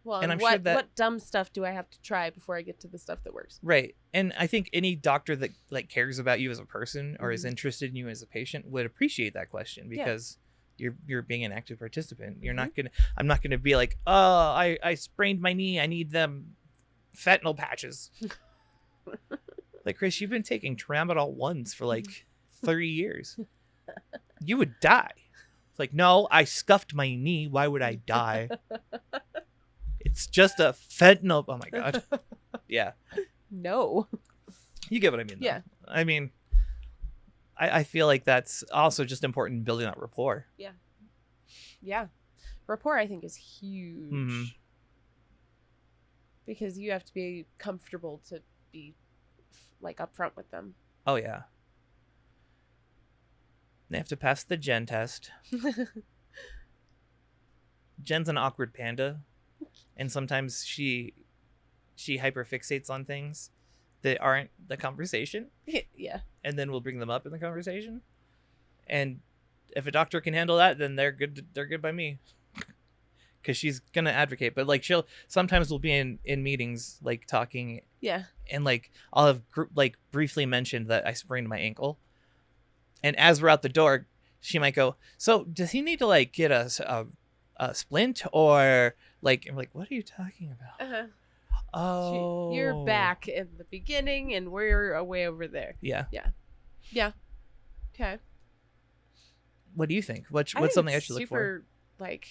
Well, and I'm what, sure that what dumb stuff do I have to try before I get to the stuff that works? Right. And I think any doctor that like cares about you as a person or is interested in you as a patient would appreciate that question because you're being an active participant. You're not gonna. I'm not gonna be like, oh, I sprained my knee. I need them fentanyl patches. Like, Chris, you've been taking tramadol once for like 30 years. You would die. It's like, no, I scuffed my knee. Why would I die? It's just a fentanyl. Oh my God. Yeah. No. You get what I mean, though. Yeah. I mean, I feel like that's also just important in building that rapport. Yeah. Yeah. Rapport, I think, is huge. Because you have to be comfortable to be like upfront with them. Oh, yeah. They have to pass the Jen test. Jen's an awkward panda. And sometimes she hyperfixates on things that aren't the conversation. Yeah. And then we'll bring them up in the conversation. And if a doctor can handle that, then they're good by me. Because she's gonna advocate. But like sometimes we'll be in meetings like talking. Yeah. And like I'll have like briefly mentioned that I sprained my ankle. And as we're out the door, she might go, so does he need to like get a splint or like, I'm like, what are you talking about? Uh-huh. Oh, you're back in the beginning and we're way over there. Yeah. Okay. What do you think? What's something I should look for? Super like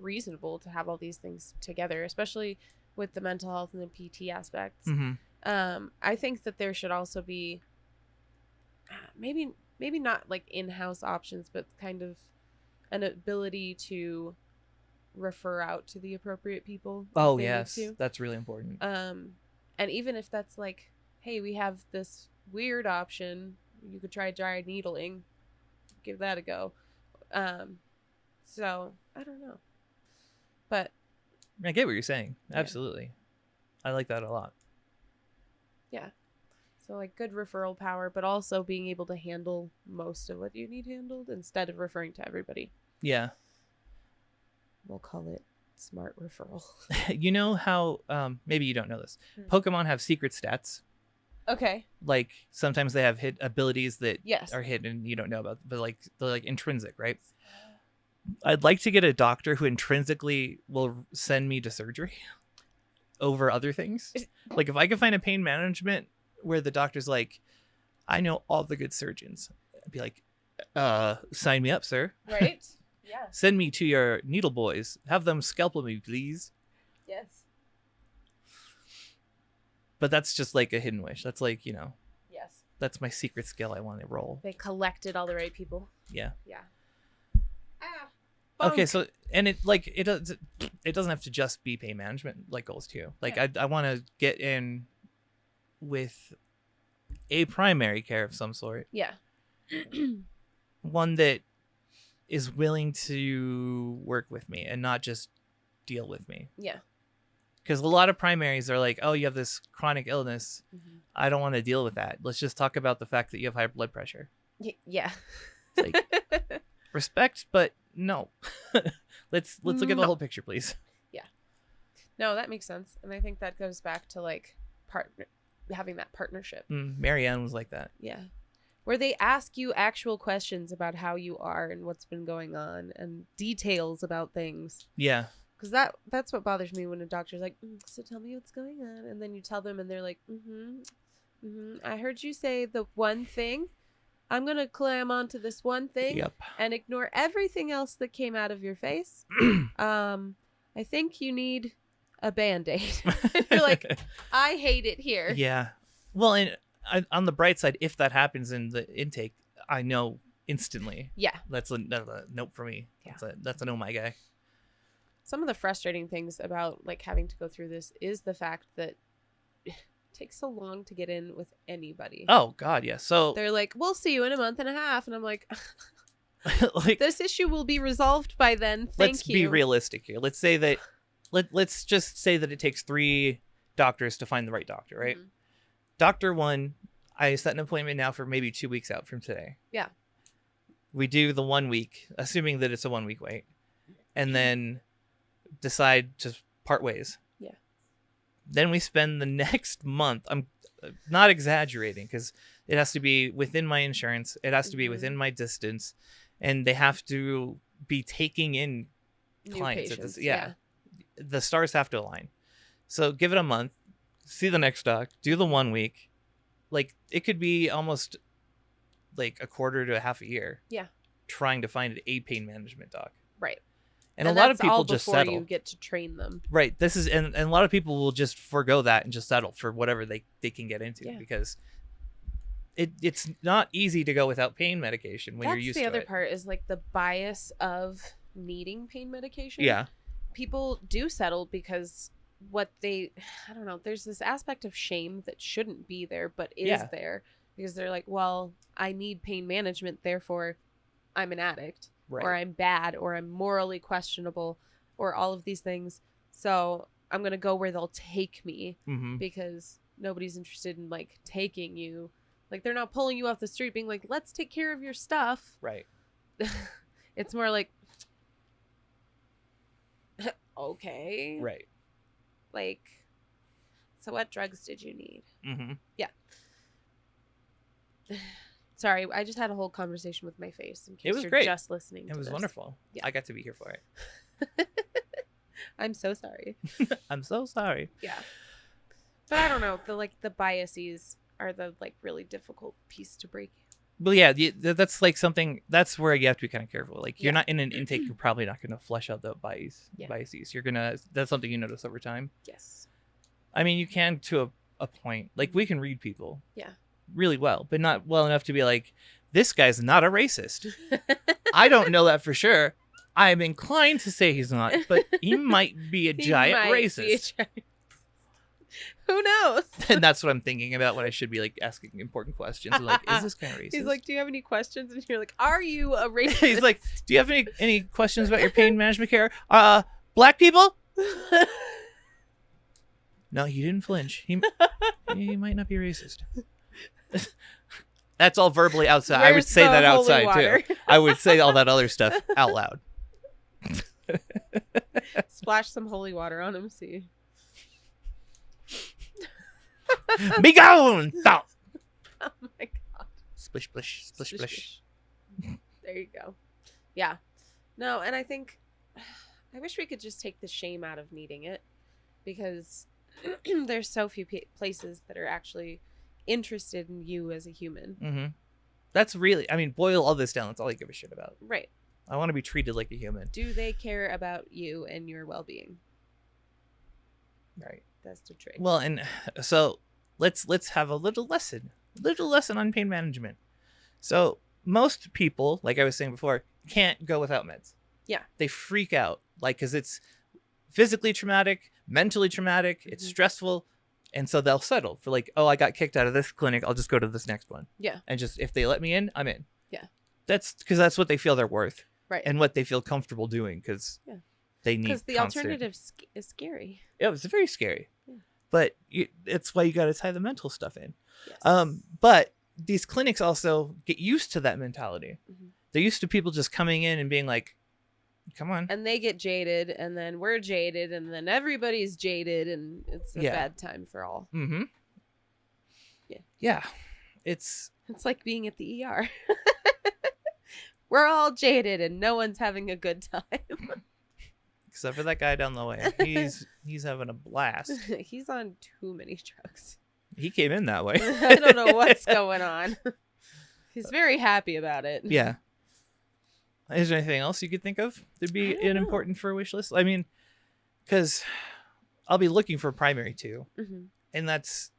reasonable to have all these things together, especially with the mental health and the PT aspects. I think that there should also be maybe not like in-house options, but kind of an ability to refer out to the appropriate people. Oh yes, that's really important. And even if that's like, hey, we have this weird option, you could try dry needling, give that a go. So I don't know, but I get what you're saying. Absolutely. I like that a lot. Yeah. So like good referral power, but also being able to handle most of what you need handled instead of referring to everybody. Yeah. We'll call it smart referral. You know how, maybe you don't know this, Pokemon have secret stats. Okay. Like sometimes they have hit abilities that are hidden you don't know about, but like they're like intrinsic, right? I'd like to get a doctor who intrinsically will send me to surgery over other things. Like if I could find a pain management where the doctor's like, I know all the good surgeons. I'd be like, sign me up, sir. Right? Yeah. Send me to your needle boys. Have them scalpel me, please. Yes. But that's just like a hidden wish. That's like, Yes. That's my secret skill I want to roll. They collected all the right people. Yeah. Yeah. Okay, so and it doesn't have to just be pain management like goals too. Like I want to get in with a primary care of some sort. Yeah. One that is willing to work with me and not just deal with me. Yeah. Because a lot of primaries are like, oh, you have this chronic illness. I don't want to deal with that. Let's just talk about the fact that you have high blood pressure. Yeah. It's like, respect, but no. Let's look at the whole picture, please. Yeah. No, that makes sense. And I think that goes back to like having that partnership. Marianne was like that. Yeah. Where they ask you actual questions about how you are and what's been going on and details about things. Yeah. Because that's what bothers me when a doctor's like, so tell me what's going on. And then you tell them and they're like, I heard you say the one thing. I'm going to clam onto this one thing and ignore everything else that came out of your face. I think you need a Band-Aid. You're like, I hate it here. Yeah. Well, and on the bright side, if that happens in the intake, I know instantly. Yeah. That's a nope for me. Yeah. That's a no, my guy. Some of the frustrating things about like having to go through this is the fact that it takes so long to get in with anybody. Oh God, yeah. So they're like, we'll see you in a month and a half, and I'm like, like, this issue will be resolved by then. Let's be realistic here. Let's say that let's just say that it takes 3 doctors to find the right doctor, right? Mm-hmm. Doctor 1, I set an appointment now for maybe 2 weeks out from today. Yeah. We do the 1 week, assuming that it's a 1 week wait, and then decide to part ways. Yeah. Then we spend the next month. I'm not exaggerating because it has to be within my insurance. It has to be within my distance, and they have to be taking in clients. Patients, yeah. The stars have to align. So give it a month, see the next doc, do the 1 week. Like it could be almost like a quarter to a half a year. Yeah. Trying to find a pain management doc. Right. And a lot of people just settle. You get to train them. Right. This is and a lot of people will just forego that and just settle for whatever they can get into because it's not easy to go without pain medication when you're used to it. That's the other part is like the bias of needing pain medication. Yeah. People do settle because I don't know, there's this aspect of shame that shouldn't be there but is there because they're like, well, I need pain management, therefore I'm an addict. Right. Or I'm bad, or I'm morally questionable, or all of these things. So I'm going to go where they'll take me because nobody's interested in like taking you. Like they're not pulling you off the street being like, let's take care of your stuff. Right. It's more like, okay. Right. Like, so what drugs did you need? Mm-hmm. Yeah. Sorry, I just had a whole conversation with my face. In case it was you're great. Just listening. It was wonderful. Yeah. I got to be here for it. I'm so sorry. I'm so sorry. Yeah, but I don't know. The biases are the like really difficult piece to break. Well, yeah, that's like something. That's where you have to be kind of careful. Like you're not in an intake. You're probably not going to flesh out the biases. You're gonna. That's something you notice over time. Yes. I mean, you can to a point. Like we can read people. Yeah. Really well, but not well enough to be like, this guy's not a racist. I don't know that for sure. I'm inclined to say he's not, but he might be a giant racist. Who knows? And that's what I'm thinking about when I should be like asking important questions. I'm like, is this guy racist? He's like, do you have any questions? And you're like, are you a racist? He's like, do you have any questions about your pain management care? Black people? No, he didn't flinch. He might not be racist. That's all verbally outside. I would say that outside too. I would say all that other stuff out loud. Splash some holy water on him, see. Be gone! Stop! Oh my god. Splish, splish, splish, splish. There you go. Yeah. No, and I think I wish we could just take the shame out of needing it because there's so few places that are actually interested in you as a human. Mm-hmm. That's really, I mean, boil all this down. That's all I give a shit about. Right. I want to be treated like a human. Do they care about you and your well-being? Right. That's the trick. Well, and so let's have a little lesson on pain management. So most people, like I was saying before, can't go without meds. Yeah. They freak out, like, because it's physically traumatic, mentally traumatic, it's stressful. And so they'll settle for like, oh, I got kicked out of this clinic. I'll just go to this next one. Yeah. And just, if they let me in, I'm in. Yeah. That's because that's what they feel they're worth. Right. And what they feel comfortable doing because they need. Because the alternative is scary. Yeah, it's very scary. Yeah. But it's why you got to tie the mental stuff in. Yes. But these clinics also get used to that mentality. Mm-hmm. They're used to people just coming in and being like, come on. And they get jaded, and then we're jaded, and then everybody's jaded, and it's a bad time for all. Mm-hmm. Yeah. Yeah. It's like being at the ER. We're all jaded, and no one's having a good time. Except for that guy down the way. He's having a blast. He's on too many drugs. He came in that way. I don't know what's going on. He's very happy about it. Yeah. Is there anything else you could think of that'd be important for a wish list? I mean, because I'll be looking for primary too. Mm-hmm. And that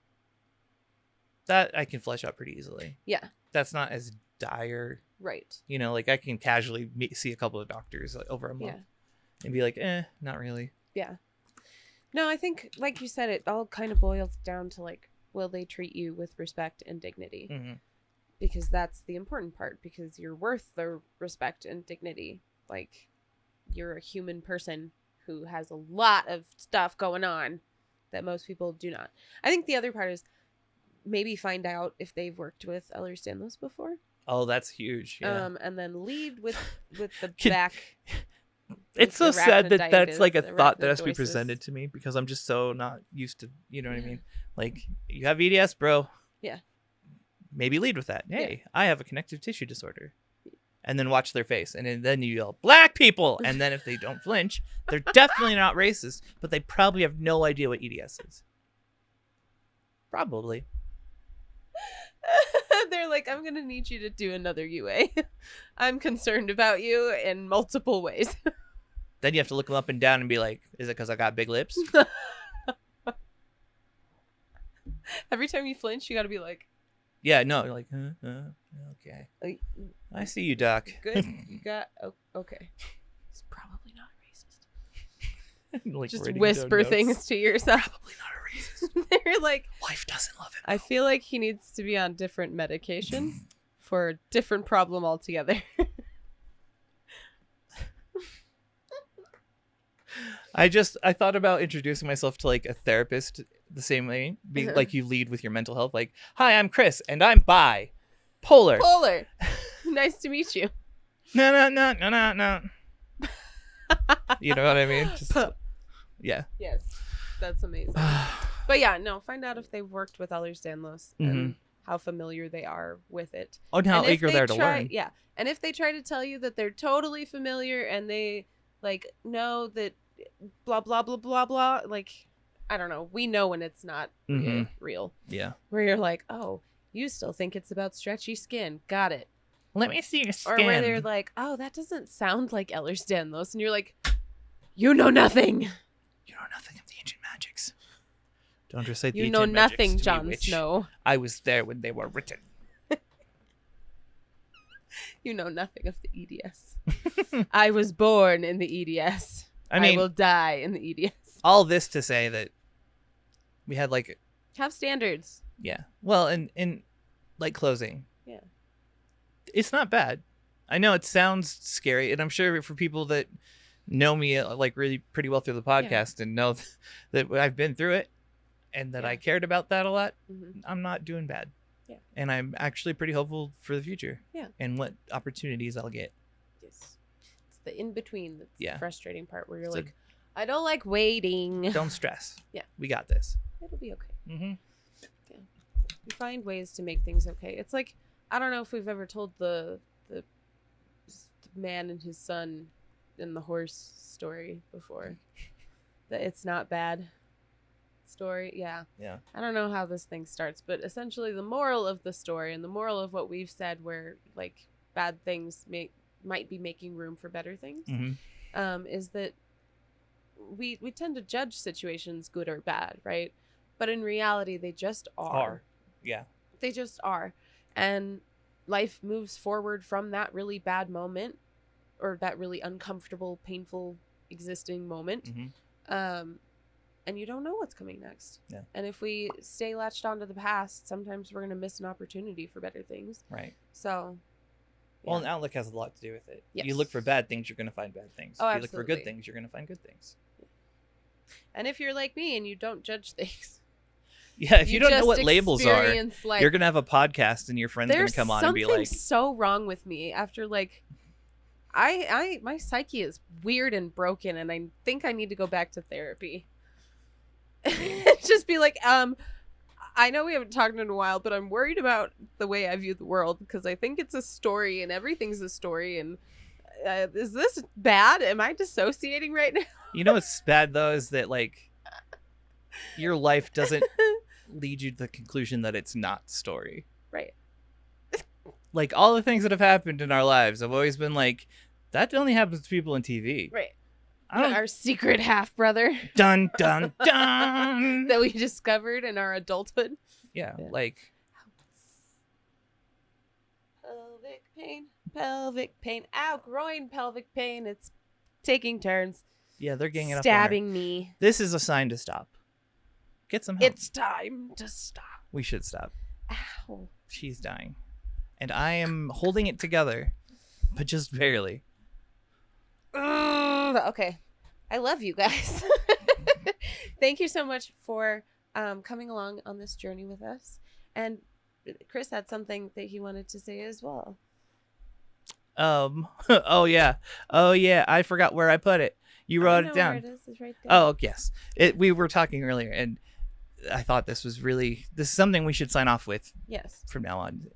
I can flesh out pretty easily. Yeah. That's not as dire Right. You know, like I can casually see a couple of doctors over a month and be like, not really. Yeah. No, I think, like you said, it all kind of boils down to like, will they treat you with respect and dignity? Mm-hmm. Because that's the important part, because you're worth the respect and dignity. Like, you're a human person who has a lot of stuff going on that most people do not. I think the other part is maybe find out if they've worked with Ehlers-Danlos before. Oh, that's huge. Yeah. And then lead with the back. It's so sad that that's like a thought that has to be presented to me, because I'm just so not used to, you know what I mean? Like, you have EDS, bro. Yeah. Maybe lead with that. Hey, I have a connective tissue disorder. And then watch their face. And then you yell, black people! And then if they don't flinch, they're definitely not racist, but they probably have no idea what EDS is. Probably. They're like, I'm going to need you to do another UA. I'm concerned about you in multiple ways. Then you have to look them up and down and be like, is it because I got big lips? Every time you flinch, you got to be like... Yeah, no, you're like, okay. I see you, Doc. Good. You got... Oh, okay. He's probably not a racist. Like, just whisper things to yourself. Probably not a racist. They're like... Wife doesn't love him. I feel like he needs to be on different medication for a different problem altogether. I thought about introducing myself to like a therapist the same way, like you lead with your mental health. Like, hi, I'm Chris, and I'm bipolar. Polar. Nice to meet you. No. You know what I mean? Just, yeah. Yes, that's amazing. But yeah, no, find out if they've worked with Ehlers-Danlos and how familiar they are with it. Oh, and how eager they're to learn. Yeah, and if they try to tell you that they're totally familiar and they like know that blah blah blah blah blah, like, I don't know, we know when it's not real. Yeah. Where you're like, oh, you still think it's about stretchy skin. Got it. Let me see your skin. Or where they're like, oh, that doesn't sound like Ehlers-Danlos. And you're like, you know nothing. You know nothing of the ancient magics. Don't recite the you ancient know magics nothing, to Jon me, Snow. I was there when they were written. You know nothing of the EDS. I was born in the EDS. I mean, I will die in the EDS. All this to say that we had like... Have standards. Yeah. Well, in like closing. Yeah. It's not bad. I know it sounds scary, and I'm sure for people that know me like really pretty well through the podcast and know that I've been through it and that I cared about that a lot, I'm not doing bad. Yeah. And I'm actually pretty hopeful for the future. Yeah. And what opportunities I'll get. Yes. It's the in-between that's the frustrating part where you're so like, I don't like waiting. Don't stress. Yeah. We got this. It'll be okay. Mm-hmm. Yeah. We find ways to make things okay. It's like, I don't know if we've ever told the man and his son in the horse story before. The it's not bad story. Yeah. I don't know how this thing starts, but essentially the moral of the story and the moral of what we've said, where like bad things might be making room for better things, is that we tend to judge situations good or bad, right? But in reality, they just are. Yeah. They just are. And life moves forward from that really bad moment, or that really uncomfortable, painful, existing moment. And you don't know what's coming next. Yeah. And if we stay latched onto the past, sometimes we're going to miss an opportunity for better things. Right. So. Yeah. Well, an outlook has a lot to do with it. Yes. You look for bad things, you're going to find bad things. Oh, if you look for good things, you're going to find good things. And if you're like me and you don't judge things. Yeah, if you don't know what labels are, like, you're going to have a podcast and your friend's going to come on and be like... There's something so wrong with me after like... my psyche is weird and broken, and I think I need to go back to therapy. Just be like, I know we haven't talked in a while, but I'm worried about the way I view the world, because I think it's a story and everything's a story. And is this bad? Am I dissociating right now? You know what's bad though is that like your life doesn't lead you to the conclusion that it's not story. Right. Like all the things that have happened in our lives have always been like, that only happens to people in TV. Right. Our secret half brother. Dun dun dun. That we discovered in our adulthood. Yeah. Like pelvic pain. pelvic pain. Ow, groin pelvic pain. It's taking turns. Yeah, they're ganging up on stabbing me. This is a sign to stop. Get some help. It's time to stop. We should stop. Ow. She's dying. And I am holding it together, but just barely. Okay. I love you guys. Thank you so much for coming along on this journey with us. And Chris had something that he wanted to say as well. Oh yeah. I forgot where I put it. You wrote it down. Where it is. It's right there. Oh yes. We were talking earlier, and I thought this is something we should sign off with. Yes. From now on.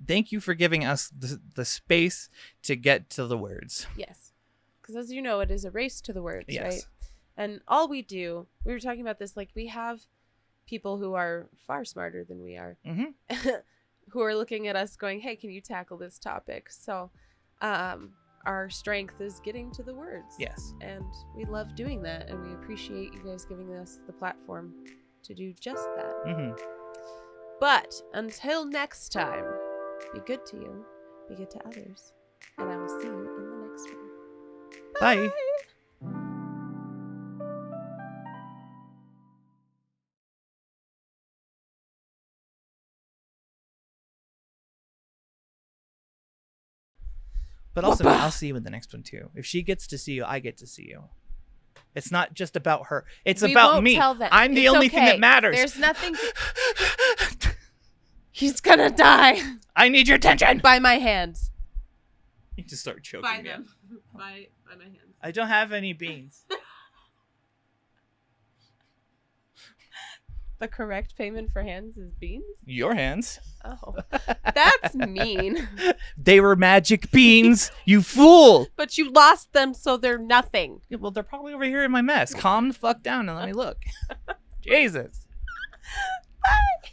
Thank you for giving us the space to get to the words. Yes. Because as you know, it is a race to the words, yes. right? And all we do, we were talking about this, like we have people who are far smarter than we are, who are looking at us going, hey, can you tackle this topic? So our strength is getting to the words. Yes. And we love doing that. And we appreciate you guys giving us the platform to do just that. But until next time, be good to you, be good to others, and I will see you in the next one. Bye. But also, I'll see you in the next one too. If she gets to see you, I get to see you. It's not just about her. It's about me. I'm the only thing that matters. There's nothing. He's gonna die. I need your attention. By my hands. You just start choking By me. them. By my hands. I don't have any beans. The correct payment for hands is beans? Your hands. Oh. That's mean. They were magic beans, you fool. But you lost them, so they're nothing. Yeah, well, they're probably over here in my mess. Calm the fuck down and let me look. Jesus. Bye.